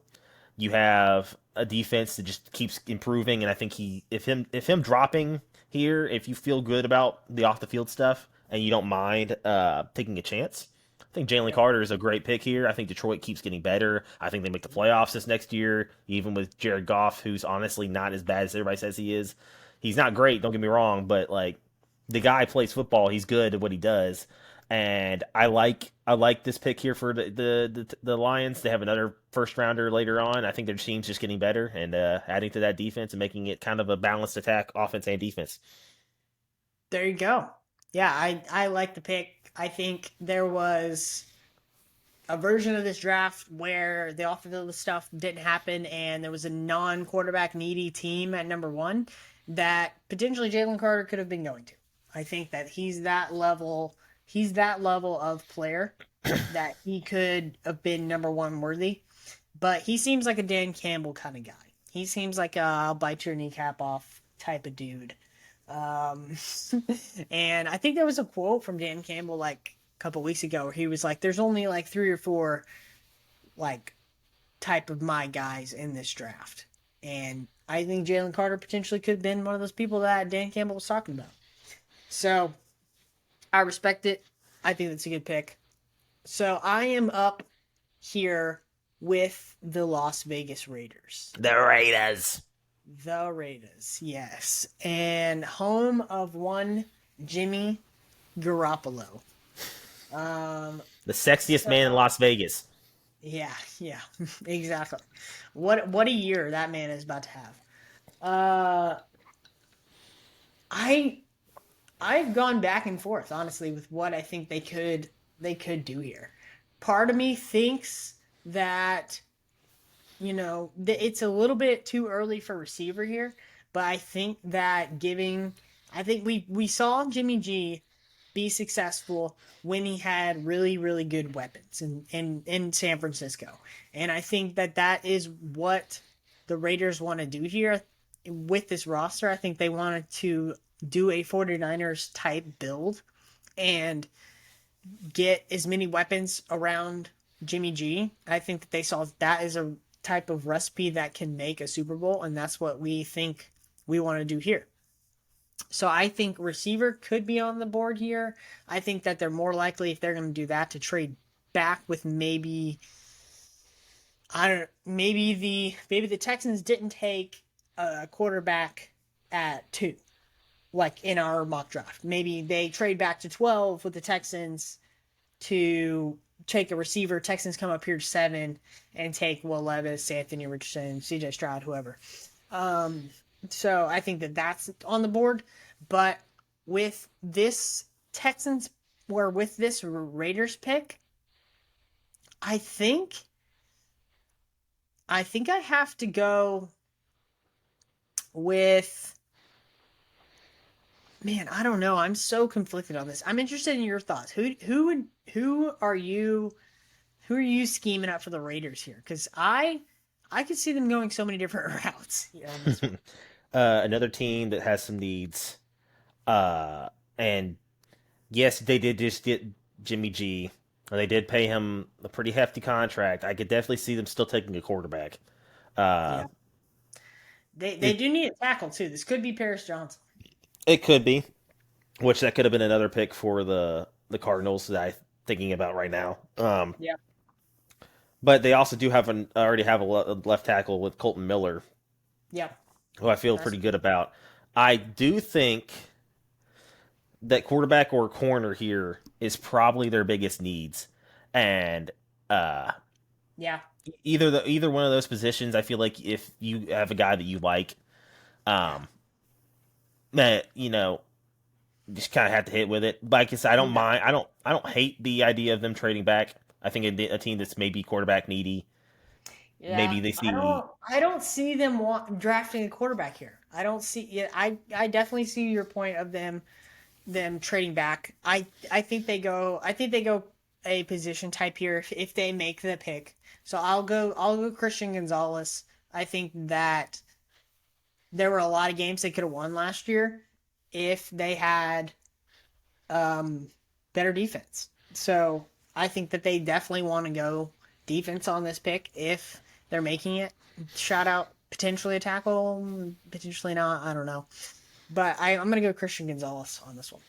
you have a defense that just keeps improving, and I think if him dropping here, if you feel good about the off the field stuff and you don't mind taking a chance, I think Jalen Yep. Carter is a great pick here. I think Detroit keeps getting better. I think they make the playoffs this next year, even with Jared Goff, who's honestly not as bad as everybody says he is. He's not great, don't get me wrong, but like the guy plays football. He's good at what he does, and I like this pick here for the Lions. They have another first rounder later on. I think their team's just getting better and adding to that defense and making it kind of a balanced attack, offense and defense. There you go. Yeah, I like the pick. I think there was a version of this draft where the offensive stuff didn't happen and there was a non-quarterback needy team at number 1 that potentially Jalen Carter could have been going to. I think that he's that level. He's that level of player that he could have been number one worthy. But he seems like a Dan Campbell kind of guy. He seems like a I'll bite your kneecap off type of dude. Um, and I think there was a quote from Dan Campbell like a couple weeks ago where he was like, "There's only like three or four like type of my guys in this draft," and I think Jalen Carter potentially could have been one of those people that Dan Campbell was talking about. So I respect it. I think that's a good pick. So I am up here with the Las Vegas Raiders. The Raiders. The Raiders, yes. And home of one Jimmy Garoppolo. The sexiest So man in Las Vegas. yeah, exactly. What a year that man is about to have. Uh I I've gone back and forth honestly with what I think they could do here. Part of me thinks that it's a little bit too early for receiver here, but I think that I think we saw Jimmy G be successful when he had really, really good weapons in San Francisco. And I think that is what the Raiders want to do here with this roster. I think they wanted to do a 49ers type build and get as many weapons around Jimmy G. I think that they saw that as a type of recipe that can make a Super Bowl, and that's what we think we want to do here. So I think receiver could be on the board here. I think that they're more likely, if they're going to do that, to trade back with maybe I don't maybe the Texans didn't take a quarterback at 2 like in our mock draft. Maybe they trade back to 12 with the Texans to take a receiver. Texans come up here to 7 and take Will Levis, Anthony Richardson, CJ Stroud, whoever. Um, so I think that that's on the board. But with this Texans or with this Raiders pick, I think I have to go with, man, I don't know. I'm so conflicted on this. I'm interested in your thoughts. Who are you scheming up for the Raiders here? Because I could see them going so many different routes here on this one. Another team that has some needs. And yes, they did just get Jimmy G. And they did pay him a pretty hefty contract. I could definitely see them still taking a quarterback. Uh, Yeah, they it do need a tackle too. This could be Paris Johnson. it could be, which that could have been another pick for the Cardinals that I'm thinking about right now. Yeah, But they also do already have a left tackle with Colton Miller, yeah, who I feel that's pretty good about. I do think that quarterback or corner here is probably their biggest needs, and uh, yeah, either one of those positions, I feel like if you have a guy that you like, yeah, um, that just kind of have to hit with it. Like I said, I don't yeah. mind. I don't hate the idea of them trading back. I think a team that's maybe quarterback needy, Yeah, maybe they see. I don't see them drafting a quarterback here. I don't see. Yeah, I definitely see your point of them trading back. I think they go a position type here if they make the pick. So I'll go Christian Gonzalez. I think that there were a lot of games they could have won last year if they had um, better defense. So I think that they definitely want to go defense on this pick if they're making it. Shout out potentially a tackle, potentially not. I don't know. But I'm going to go Christian Gonzalez on this one.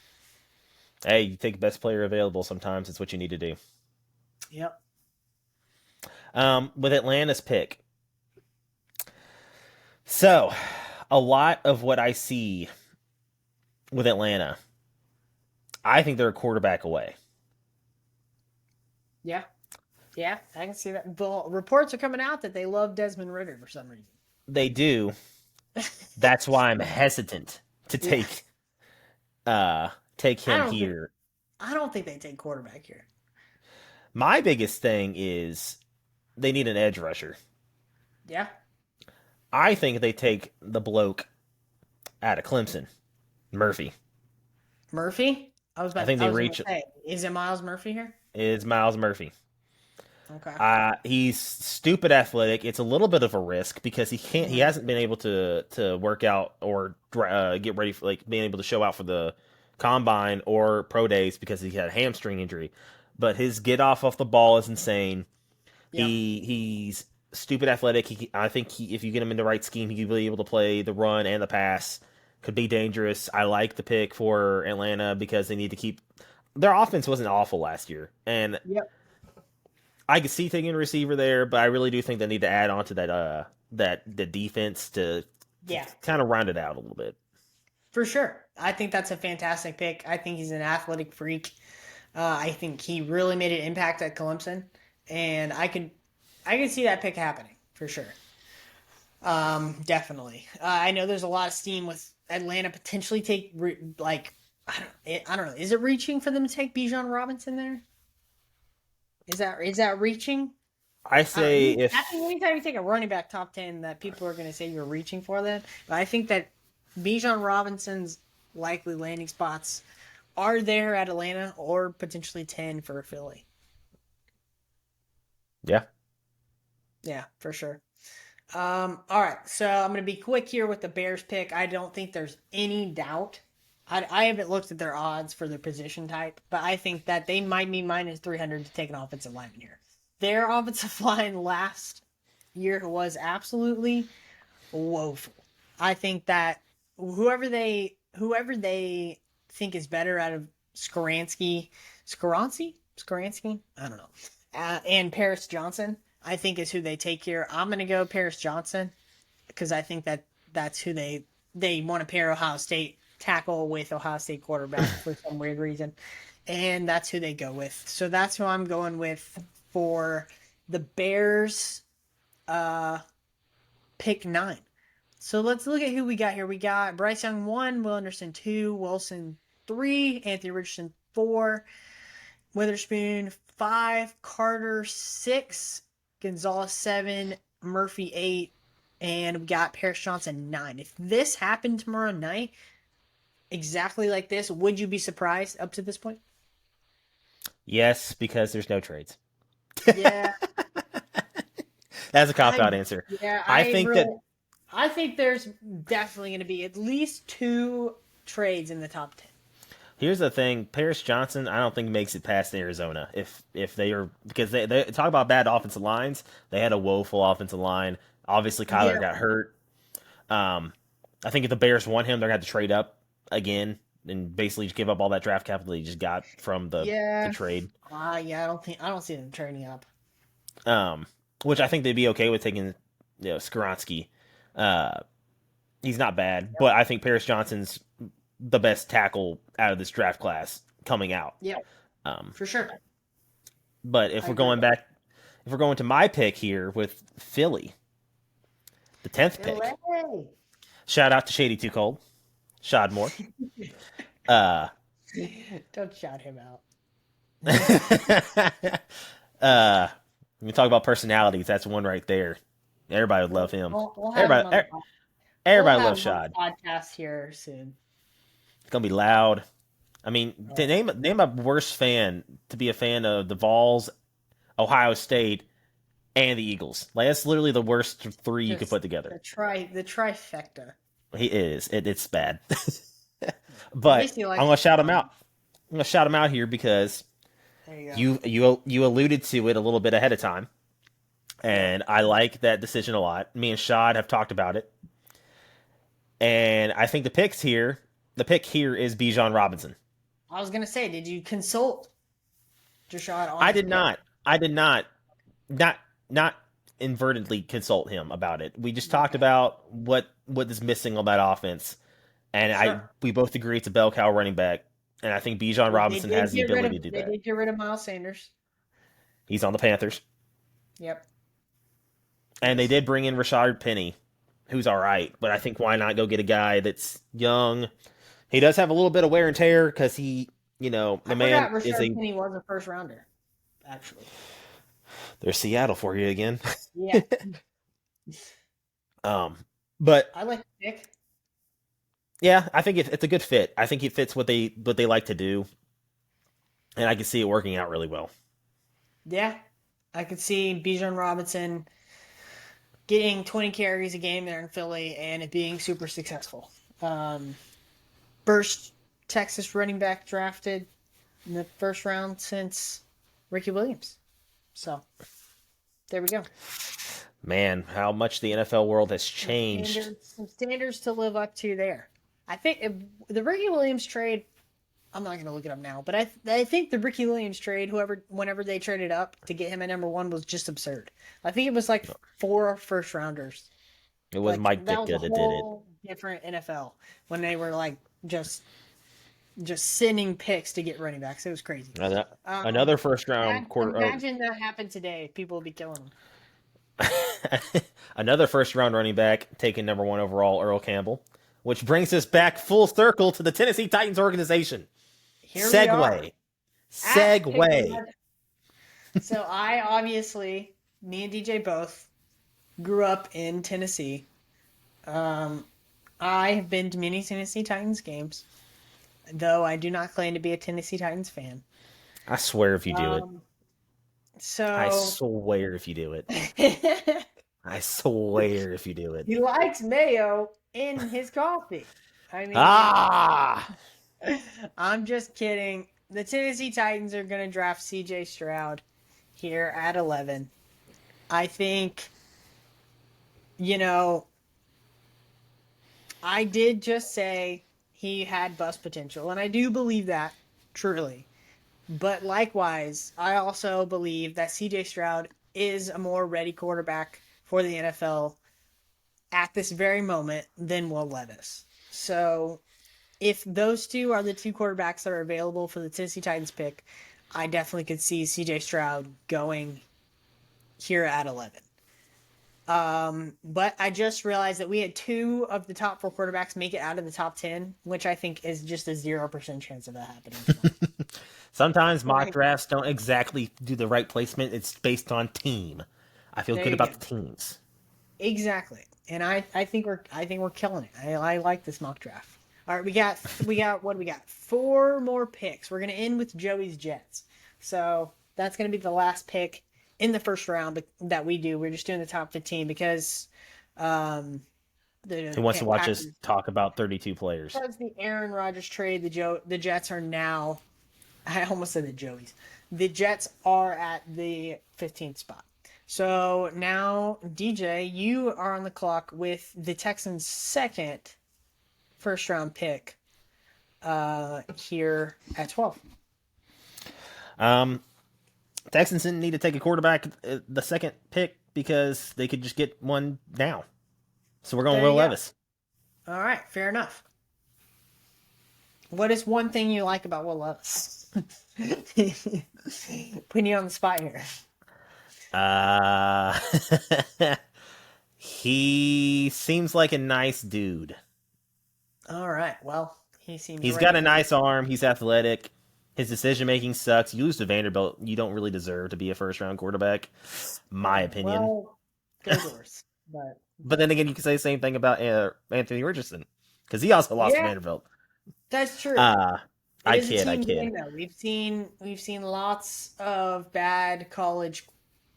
Hey, you take best player available. Sometimes it's what you need to do. Yep. With Atlanta's pick, so a lot of what I see with Atlanta, I think they're a quarterback away. Yeah. Yeah, I can see that. But reports are coming out that they love Desmond Ritter for some reason. They do. That's why I'm hesitant to Yeah. take I him don't think here. I don't think they take quarterback here. My biggest thing is they need an edge rusher. Yeah. I think they take the bloke out of Clemson, Murphy. Murphy? I think I they was gonna reach say, is it Miles Murphy here? is Miles Murphy. Okay. He's stupid athletic. It's a little bit of a risk because he Hmm. hasn't been able to work out or get ready for like being able to show out for the combine or pro days because he had a hamstring injury. But his get off the ball is insane. Yep. He's stupid athletic. I think if you get him in the right scheme, he could be able to play the run and the pass. Could be dangerous. I like the pick for Atlanta because they need to keep their offense wasn't awful last year, and Yep. I could see taking a receiver there, but I really do think they need to add on to that the defense to Yeah. kind of round it out a little bit. For sure. I think that's a fantastic pick. I think he's an athletic freak. I think he really made an impact at Clemson, and I could see that pick happening for sure. Definitely. I know there's a lot of steam with Atlanta potentially like I don't know. Is it reaching for them to take Bijan Robinson there? Is that reaching? I I don't say know. I if think anytime you take a running back top 10, that people are going to say you're reaching for that. But I think that Bijan Robinson's likely landing spots are there at Atlanta or potentially 10 for Philly. yeah, Yeah, for sure. All right, so I'm going to be quick here with the Bears pick. I don't think there's any doubt. I haven't looked at their odds for their position type, but I think that they might be minus 300 to take an offensive lineman here. Their offensive line last year was absolutely woeful. I think that whoever they think is better out of Skaransky, I don't know, and Paris Johnson, I think is who they take here. I'm gonna go Paris Johnson because I think that that's who they want to pair Ohio State tackle with Ohio State quarterback for some weird reason, and that's who they go with. So that's who I'm going with for the Bears. Uh, Pick 9. So let's look at who we got here. We got Bryce Young 1, Will Anderson 2, Wilson 3, Anthony Richardson 4, Witherspoon 5, Carter 6, Gonzalez 7, Murphy 8, and we got Paris Johnson 9. If this happened tomorrow night, exactly like this, would you be surprised up to this point? yes, because there's no trades. Yeah, That's a cop I out answer. yeah, I think that I think there's definitely going to be at least 2 trades in the top 10. here's the thing: Paris Johnson, I don't think makes it past Arizona. If they are because they talk about bad offensive lines, they had a woeful offensive line. Obviously, Kyler Yeah. got hurt. Um, I think if the Bears want him, they're going to have to trade up again and basically just give up all that draft capital they just got from the Yeah. trade. Yeah, I don't see them turning up. Um, which I think they'd be okay with taking, Skoronsky. Uh, he's not bad, but I think Paris Johnson's the best tackle out of this draft class coming out. Yeah, Um, for sure. but if I we're agree. going back, if we're going to my pick here with Philly, the 10th pick. LA. Shout out to Shady Too Cold, Shad Moore. Uh, Don't shout him out. you talk about personalities. That's one right there. Everybody would love him. We'll have him Everybody, on the we'll everybody have loves him on Shad. the podcast here soon. It's gonna be loud. I mean, Oh, name a worse fan to be a fan of the Vols, Ohio State, and the Eagles. Like that's literally the worst three you could just put together. the trifecta. He is. It's bad. At But least he I'm likes gonna the shout him fun. out. I'm gonna shout him out here because There you go. you alluded to it a little bit ahead of time, Yep. and I like that decision a lot. Me and Shad have talked about it, and I think the pick here is Bijan Robinson. I was gonna say, did you consult Jashad on I this did pick? not. I did not not inadvertently consult him about it. We just talked Okay. about what is missing on that offense, and Sure. we both agree it's a bell cow running back, and I think Bijan They Robinson did has the get rid ability of to do they that. did get rid of Miles Sanders. He's on the Panthers, Yep. and they Yes. did bring in Rashard Penny, who's all right, but I think why not go get a guy that's young. He does have a little bit of wear and tear because I the man forgot is Rashard a Penny was a first rounder, actually. there's Seattle for you again. Yeah. um, but I like the pick. yeah, I think it's a good fit. I think he fits what they like to do. and I can see it working out really well. Yeah, I could see Bijan Robinson getting 20 carries a game there in Philly and it being super successful. Um, First Texas running back drafted in the first round since Ricky Williams. So there we go. Man, how much the NFL world has changed. Some standards to live up to there. I think if the Ricky Williams trade, I'm not going to look it up now, but I think the Ricky Williams trade, whenever they traded up to get him at number one, was just absurd. I think it was like 4 first rounders. It was Like Mike that was a Ditka that did it. whole different NFL when they were like just sending picks to get running backs. It was crazy. Ano- Um, Another first round quarter. Imagine that happened today. People would be killing them. Another first round running back taken number one overall, Earl Campbell, which brings us back full circle to the Tennessee Titans organization. Here we are. Segue. At Pick Segue. 11. So I obviously, me and DJ both grew up in Tennessee. I have been to many Tennessee Titans games, though I do not claim to be a Tennessee Titans fan. I swear if you do it. I So swear if you do it. I swear if you do it. he likes mayo in his coffee. I mean, Ah! I'm just kidding. The Tennessee Titans are going to draft CJ Stroud here at 11. I think, you know, I did just say he had bust potential, and I do believe that, truly. But likewise, I also believe that CJ Stroud is a more ready quarterback for the NFL at this very moment than Will Levis. So if those two are the two quarterbacks that are available for the Tennessee Titans pick, I definitely could see CJ Stroud going here at 11. But I just realized that we had 2 of the top 4 quarterbacks make it out of the top 10, which I think is just a 0% chance of that happening. Sometimes mock Like, drafts don't exactly do the right placement. It's based on team. I feel there good you go. about the teams. Exactly. And I think we're killing it. I like this mock draft. All right, we got what do we got? 4 more picks. We're gonna end with Joey's Jets. So that's gonna be the last pick in the first round that we do. We're just doing the top 15 because um the Who wants to watch us Packers, talk about 32 players? because the Aaron Rodgers trade, the Jets are now, I almost said the Joeys. The Jets are at the 15th spot. So now, DJ, you are on the clock with the Texans' second first round pick here at 12. Um, Texans didn't need to take a quarterback the second pick because they could just get one now. So we're going There Will you go. Levis. All right, fair enough. What is one thing you like about Will Levis? Putting you on the spot here. Uh, he seems like a nice dude. All right, well, he seems He's ready got a for this. nice arm. He's athletic. His decision making sucks. You lose to Vanderbilt. You don't really deserve to be a first round quarterback, my opinion. Well, go Doors. But But then again, you can say the same thing about Anthony Richardson because he also lost to yeah, Vanderbilt. that's true. Uh, It I is a kid. I team game kid. though. We've seen lots of bad college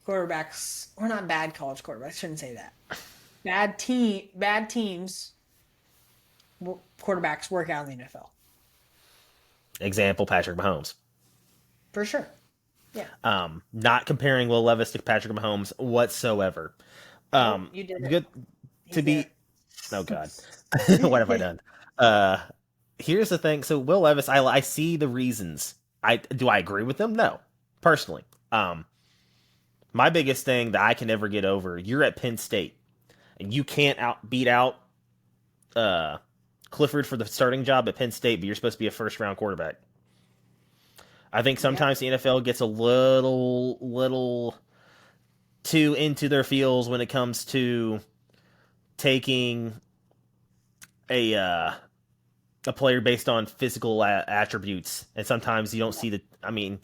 quarterbacks, or not bad college quarterbacks. Shouldn't say that. Bad teams. Quarterbacks work out in the NFL Example: Patrick Mahomes. for sure. Yeah. Not comparing Will Levis to Patrick Mahomes whatsoever. Oh, you did it. Good to He's be. Oh God, what have I done? Uh, Here's the thing. So Will Levis, I see the reasons. I agree with them? No, personally. My biggest thing that I can never get over. You're at Penn State, and you can't beat out uh, Clifford for the starting job at Penn State, but you're supposed to be a first round quarterback. I think Yeah. sometimes the NFL gets a little too into their feels when it comes to taking a a player based on physical attributes, and sometimes you don't see the. I mean,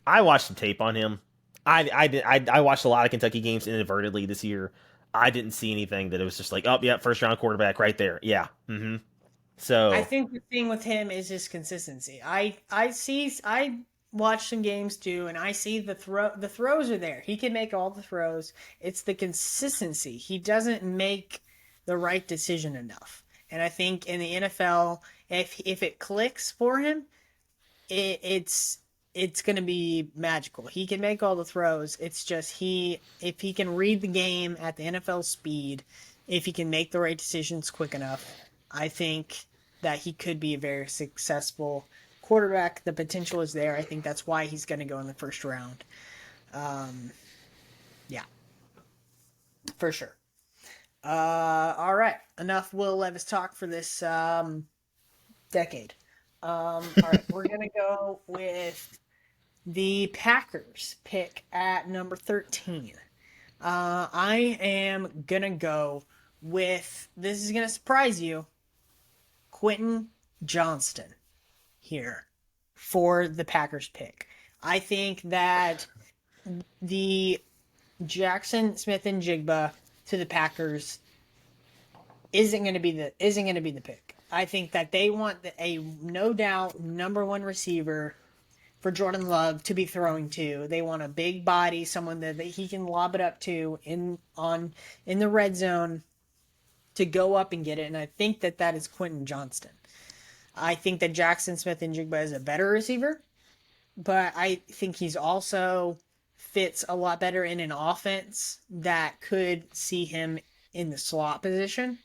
I watched some tape on him. I watched a lot of Kentucky games inadvertently this year. I didn't see anything that it was just like, oh yeah, first round quarterback right there. Yeah, I So think the thing with him is his consistency. I watch some games too, and I see the throws are there. He can make all the throws. It's the consistency. He doesn't make the right decision enough. And I think in the NFL, if it clicks for him, it's going to be magical. He can make all the throws. It's just if he can read the game at the NFL speed, if he can make the right decisions quick enough, I think that he could be a very successful quarterback. The potential is there. I think that's why he's going to go in the first round. Um, yeah, for sure. All right, enough Will Levis talk for this decade. All right, we're gonna go with the Packers pick at number 13. I am going to go with, this is going to surprise you, Quentin Johnston here for the Packers pick. I think that the Jackson Smith and Jigba to the Packers isn't going to be the pick. I think that they want a no doubt number one receiver for Jordan Love to be throwing to. They want a big body, someone that he can lob it up to in the red zone to go up and get it. And I think that that is Quentin Johnston. I think that Jackson Smith and Jigba is a better receiver, but I think he's also fits a lot better in an offense that could see him in the slot position.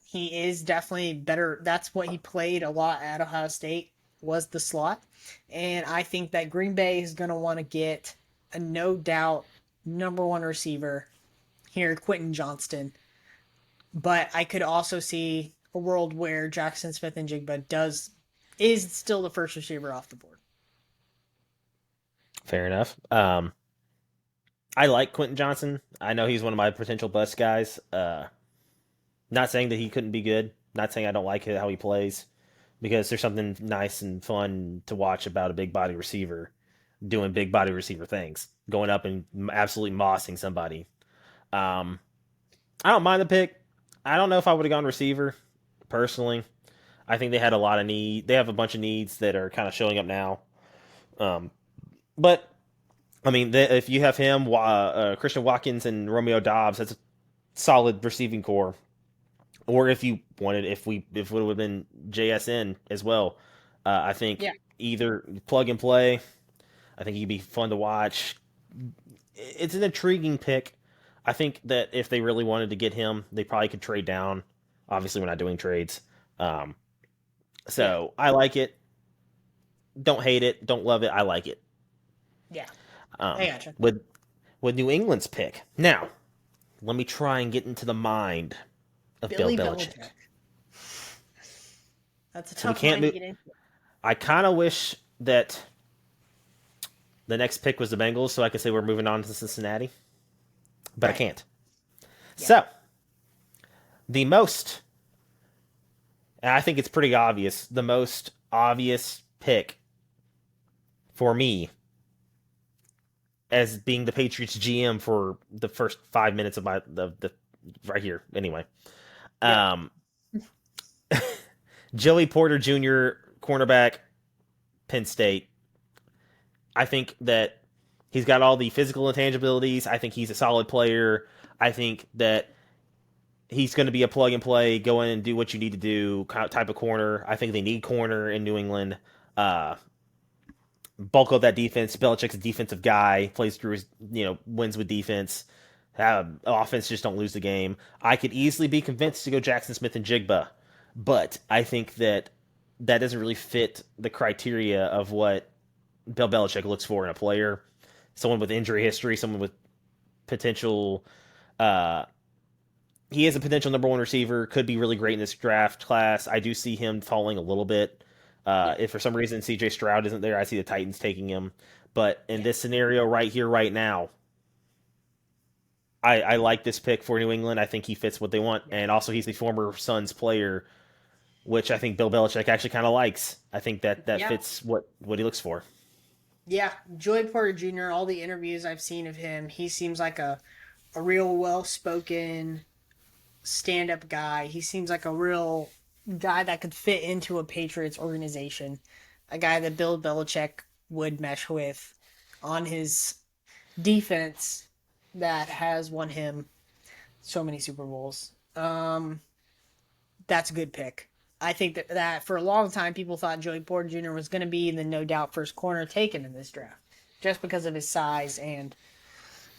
He is definitely better. That's what he played a lot at Ohio State was the slot. And I think that Green Bay is going to want to get a no doubt number one receiver here, Quentin Johnston. But I could also see a world where Jackson Smith and Jigba is still the first receiver off the board. fair enough. I like Quentin Johnson. I know he's one of my potential bust guys. Not saying that he couldn't be good. Not saying I don't like how he plays, because there's something nice and fun to watch about a big body receiver doing big body receiver things, going up and absolutely mossing somebody. Um, I don't mind the pick. I don't know if I would have gone receiver personally. I think they had a lot of need. They have a bunch of needs that are kind of showing up now. Um, but I mean, if you have him, Christian Watkins, and Romeo Dobbs, that's a solid receiving core. Or if you wanted, if it would have been JSN as well, I think Yeah. either plug and play. I think he'd be fun to watch. It's an intriguing pick. I think that if they really wanted to get him, they probably could trade down. Obviously, we're not doing trades, um, Yeah. so I like it. Don't hate it. Don't love it. I like it. Yeah. I Um, gotcha. with New England's pick now, let me try and get into the mind of Bill Billy Belichick. Belichick. That's a So we tough can't mind to move. get into. I kind of wish that the next pick was the Bengals, so I could say we're moving on to Cincinnati, but I Right. can't. Yeah. So the most, and I think it's pretty obvious, the most obvious pick for me as being the Patriots GM for the first 5 minutes of the right here anyway. Yep. Um, Joey Porter Jr., cornerback, Penn State. I think that he's got all the physical intangibilities. I think he's a solid player. I think that he's going to be a plug and play, go in and do what you need to do type of corner. I think they need corner in New England. Uh, Bulk of that defense. Belichick's a defensive guy, plays through his, wins with defense. Offense just don't lose the game. I could easily be convinced to go Jackson Smith and Jigba, but I think that that doesn't really fit the criteria of what Bill Belichick looks for in a player. Someone with injury history, someone with potential. Uh, he is a potential number one receiver. Could be really great in this draft class. I do see him falling a little bit. Yeah. If for some reason CJ Stroud isn't there, I see the Titans taking him. But in Yeah. this scenario right here, right now, I like this pick for New England. I think he fits what they want. Yeah. And also, he's the former Suns player, which I think Bill Belichick actually kind of likes. I think that Yeah. fits what he looks for. Yeah. Joey Porter Jr., all the interviews I've seen of him, he seems like a real well spoken stand up guy. He seems like a real guy that could fit into a Patriots organization, a guy that Bill Belichick would mesh with on his defense that has won him so many Super Bowls. That's a good pick. I think that for a long time, people thought Joey Porter Jr. was going to be the no doubt first corner taken in this draft just because of his size and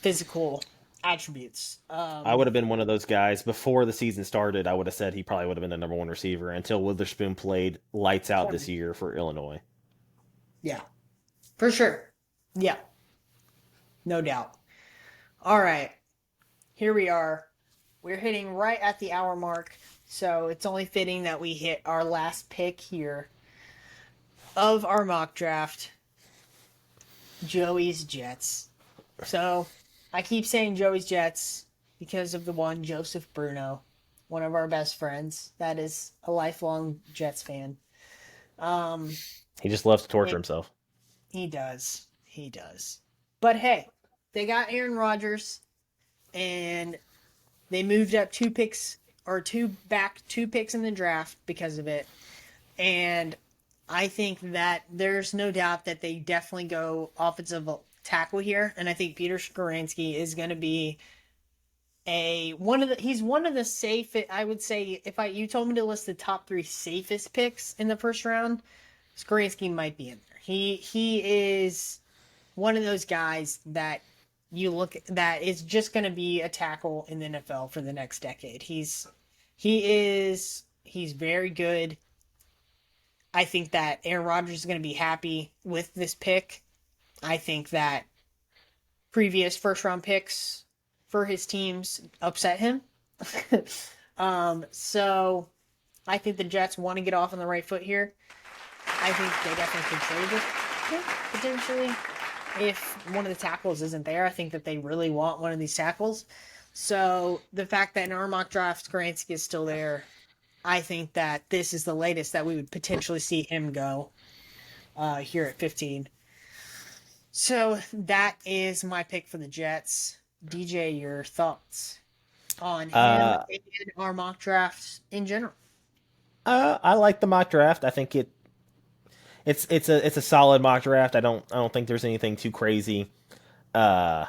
physical attributes. I would have been one of those guys before the season started. I would have said he probably would have been the number one receiver until Witherspoon played lights out this year for Illinois. Yeah, for sure. Yeah, no doubt. All right, here we are. We're hitting right at the hour mark, so it's only fitting that we hit our last pick here of our mock draft. Joey's Jets. So I keep saying Joey's Jets because of the one Joseph Bruno, one of our best friends that is a lifelong Jets fan. Um, He just loves to torture and himself. he does. He does. But hey, they got Aaron Rodgers and they moved up two picks in the draft because of it. And I think that there's no doubt that they definitely go offensive tackle here, and I think Peter Skoransky is going to be he's one of the safe. I would say if you told me to list the top three safest picks in the first round, Skoransky might be in there. He is one of those guys that you look that is just going to be a tackle in the NFL for the next decade. He's very good. I think that Aaron Rodgers is going to be happy with this pick. I think that previous first round picks for his teams upset him. So I think the Jets want to get off on the right foot here. I think they definitely could trade this pick potentially if one of the tackles isn't there. I think that they really want one of these tackles. So the fact that in our mock draft Skoransky is still there, I think that this is the latest that we would potentially see him go here at 15. So that is my pick for the Jets. DJ, your thoughts on him Uh, and our mock drafts in general? I like the mock draft. I think it's a solid mock draft. I don't think there's anything too crazy. Uh,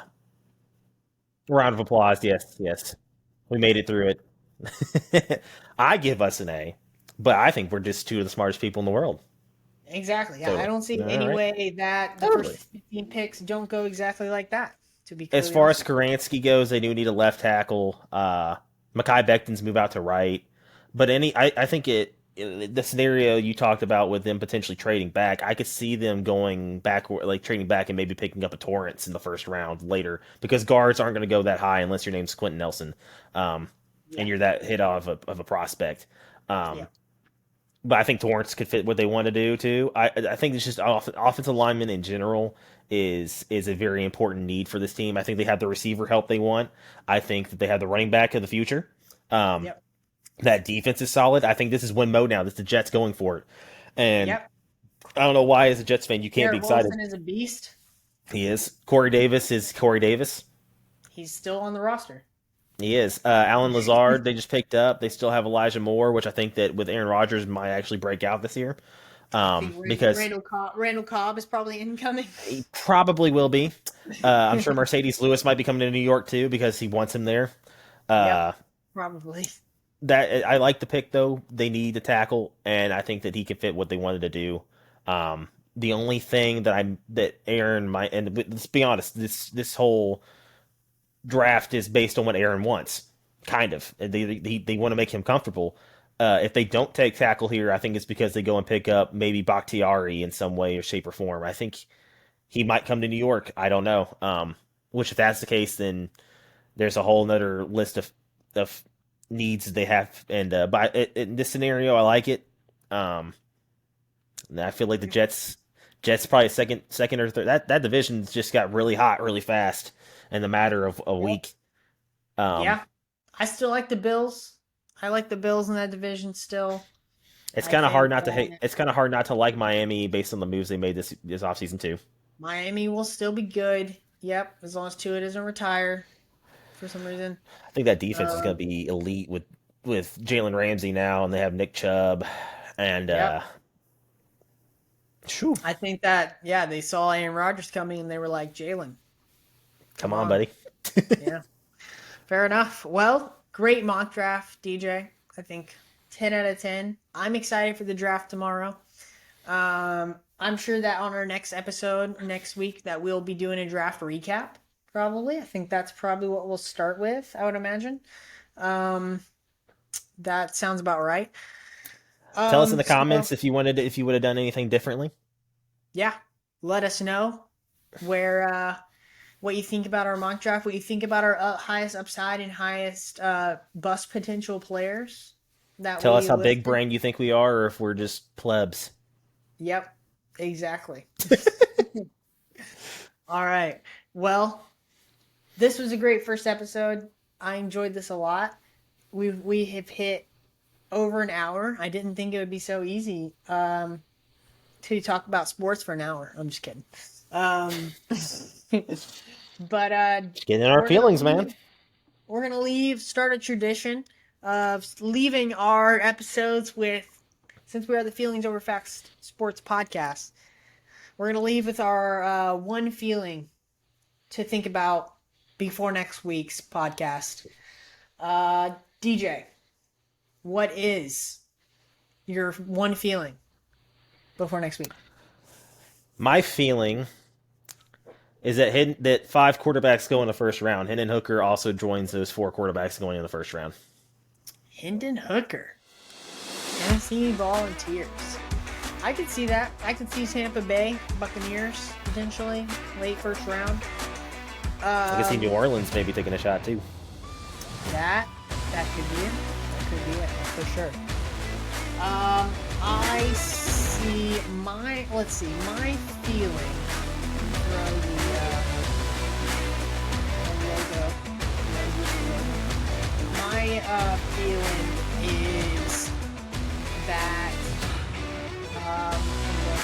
Round of applause. Yes, yes, we made it through it. I give us an A, but I think we're just two of the smartest people in the world. Exactly. Yeah, I Totally. don't see All any right. way that the first Totally. 15 picks don't go exactly like that, to be As completely far honest as with you. Karansky goes, they do need a left tackle. Makai Becton's move out to right, but I think the scenario you talked about with them potentially trading back, I could see them going back, like trading back and maybe picking up a Torrance in the first round later because guards aren't going to go that high unless your name's Quentin Nelson, um, and Yeah. you're that hit of a prospect. Yeah. Um, but I think Torrance could fit what they want to do too. I think it's just offensive lineman in general is a very important need for this team. I think they have the receiver help they want. I think that they have the running back of the future. Um, Yep. that defense is solid. I think this is win mode now. This is the Jets going for it, and Yep. I don't know why as a Jets fan you can't be Garrett excited. Wilson is a beast. He is. Corey Davis is Corey Davis. He's still on the roster. He is. Alan Lazard, they just picked up. They still have Elijah Moore, which I think that with Aaron Rodgers might actually break out this year. I think Because Randall Cobb is probably incoming. he probably will be. I'm sure Mercedes Lewis might be coming to New York too because he wants him there. Yep. Uh, Probably. that I like the pick though. They need a tackle, and I think that he can fit what they wanted to do. The only thing that Aaron might, and let's be honest, this whole draft is based on what Aaron wants. Kind of. They want to make him comfortable. If they don't take tackle here, I think it's because they go and pick up maybe Bakhtiari in some way or shape or form. I think he might come to New York. I don't know. Which if that's the case, then there's a whole nother list of needs that they have. And but in this scenario, I like it. Um, and I feel like the Jets probably second or third. That division's just got really hot really fast in the matter of a Yep. week. Um, Yeah. I still like the Bills. I like the Bills in that division still. it's I kind of hard think not to hate. that It's kind of hard not to like Miami based on the moves they made this offseason too. Miami will still be good. Yep, as long as Tua doesn't retire for some reason. I think that defense is Uh, going to be elite with with Jalen Ramsey now, and they have Nick Chubb, and Yep. shoo, I think that, yeah, they saw Aaron Rodgers coming and they were like, Jalen, come come on, on. buddy. Yeah. Fair enough. Well, great mock draft, DJ. I think 10 out of 10. I'm excited for the draft tomorrow. I'm sure that on our next episode next week that we'll be doing a draft recap. Probably. I think that's probably what we'll start with, I would imagine. Um, that sounds about right. Tell us in the So comments if you would have done anything differently. yeah, let us know where what you think about our mock draft, what you think about our highest upside and highest bust potential players that Tell us we how big listed. brain you think we are, or if we're just plebs. Yep, exactly. All right. Well, this was a great first episode. I enjoyed this a lot. We have hit over an hour. I didn't think it would be so easy to talk about sports for an hour. I'm just kidding. Um, but Getting in our we're gonna feelings, man. leave. We're gonna leave. Start a tradition of leaving our episodes with, since we are the Feelings Over Facts Sports Podcast. We're gonna leave with our one feeling to think about before next week's podcast. DJ, what is your one feeling before next week? My feeling is that 5 quarterbacks go in the first round. Hendon Hooker also joins those 4 quarterbacks going in the first round. Hendon Hooker, Tennessee Volunteers. I could see that. I could see Tampa Bay Buccaneers potentially late first round. I can see New Orleans maybe taking a shot too. That could be it. That could be it for sure. I see my feeling. Throw the logo. My feeling is that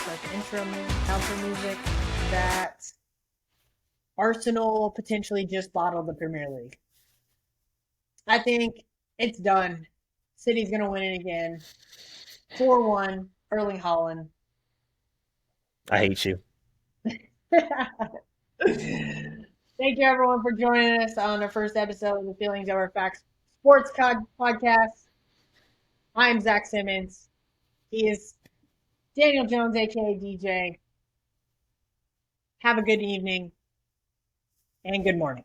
like outro music, that Arsenal potentially just bottled the Premier League. I think it's done. City's gonna win it again. 4-1, Erling Haaland. I hate you. Thank you everyone for joining us on our first episode of the Feelings Over Facts Sports Podcast. I'm Zach Simmons. He is Daniel Jones, aka DJ. Have a good evening and good morning.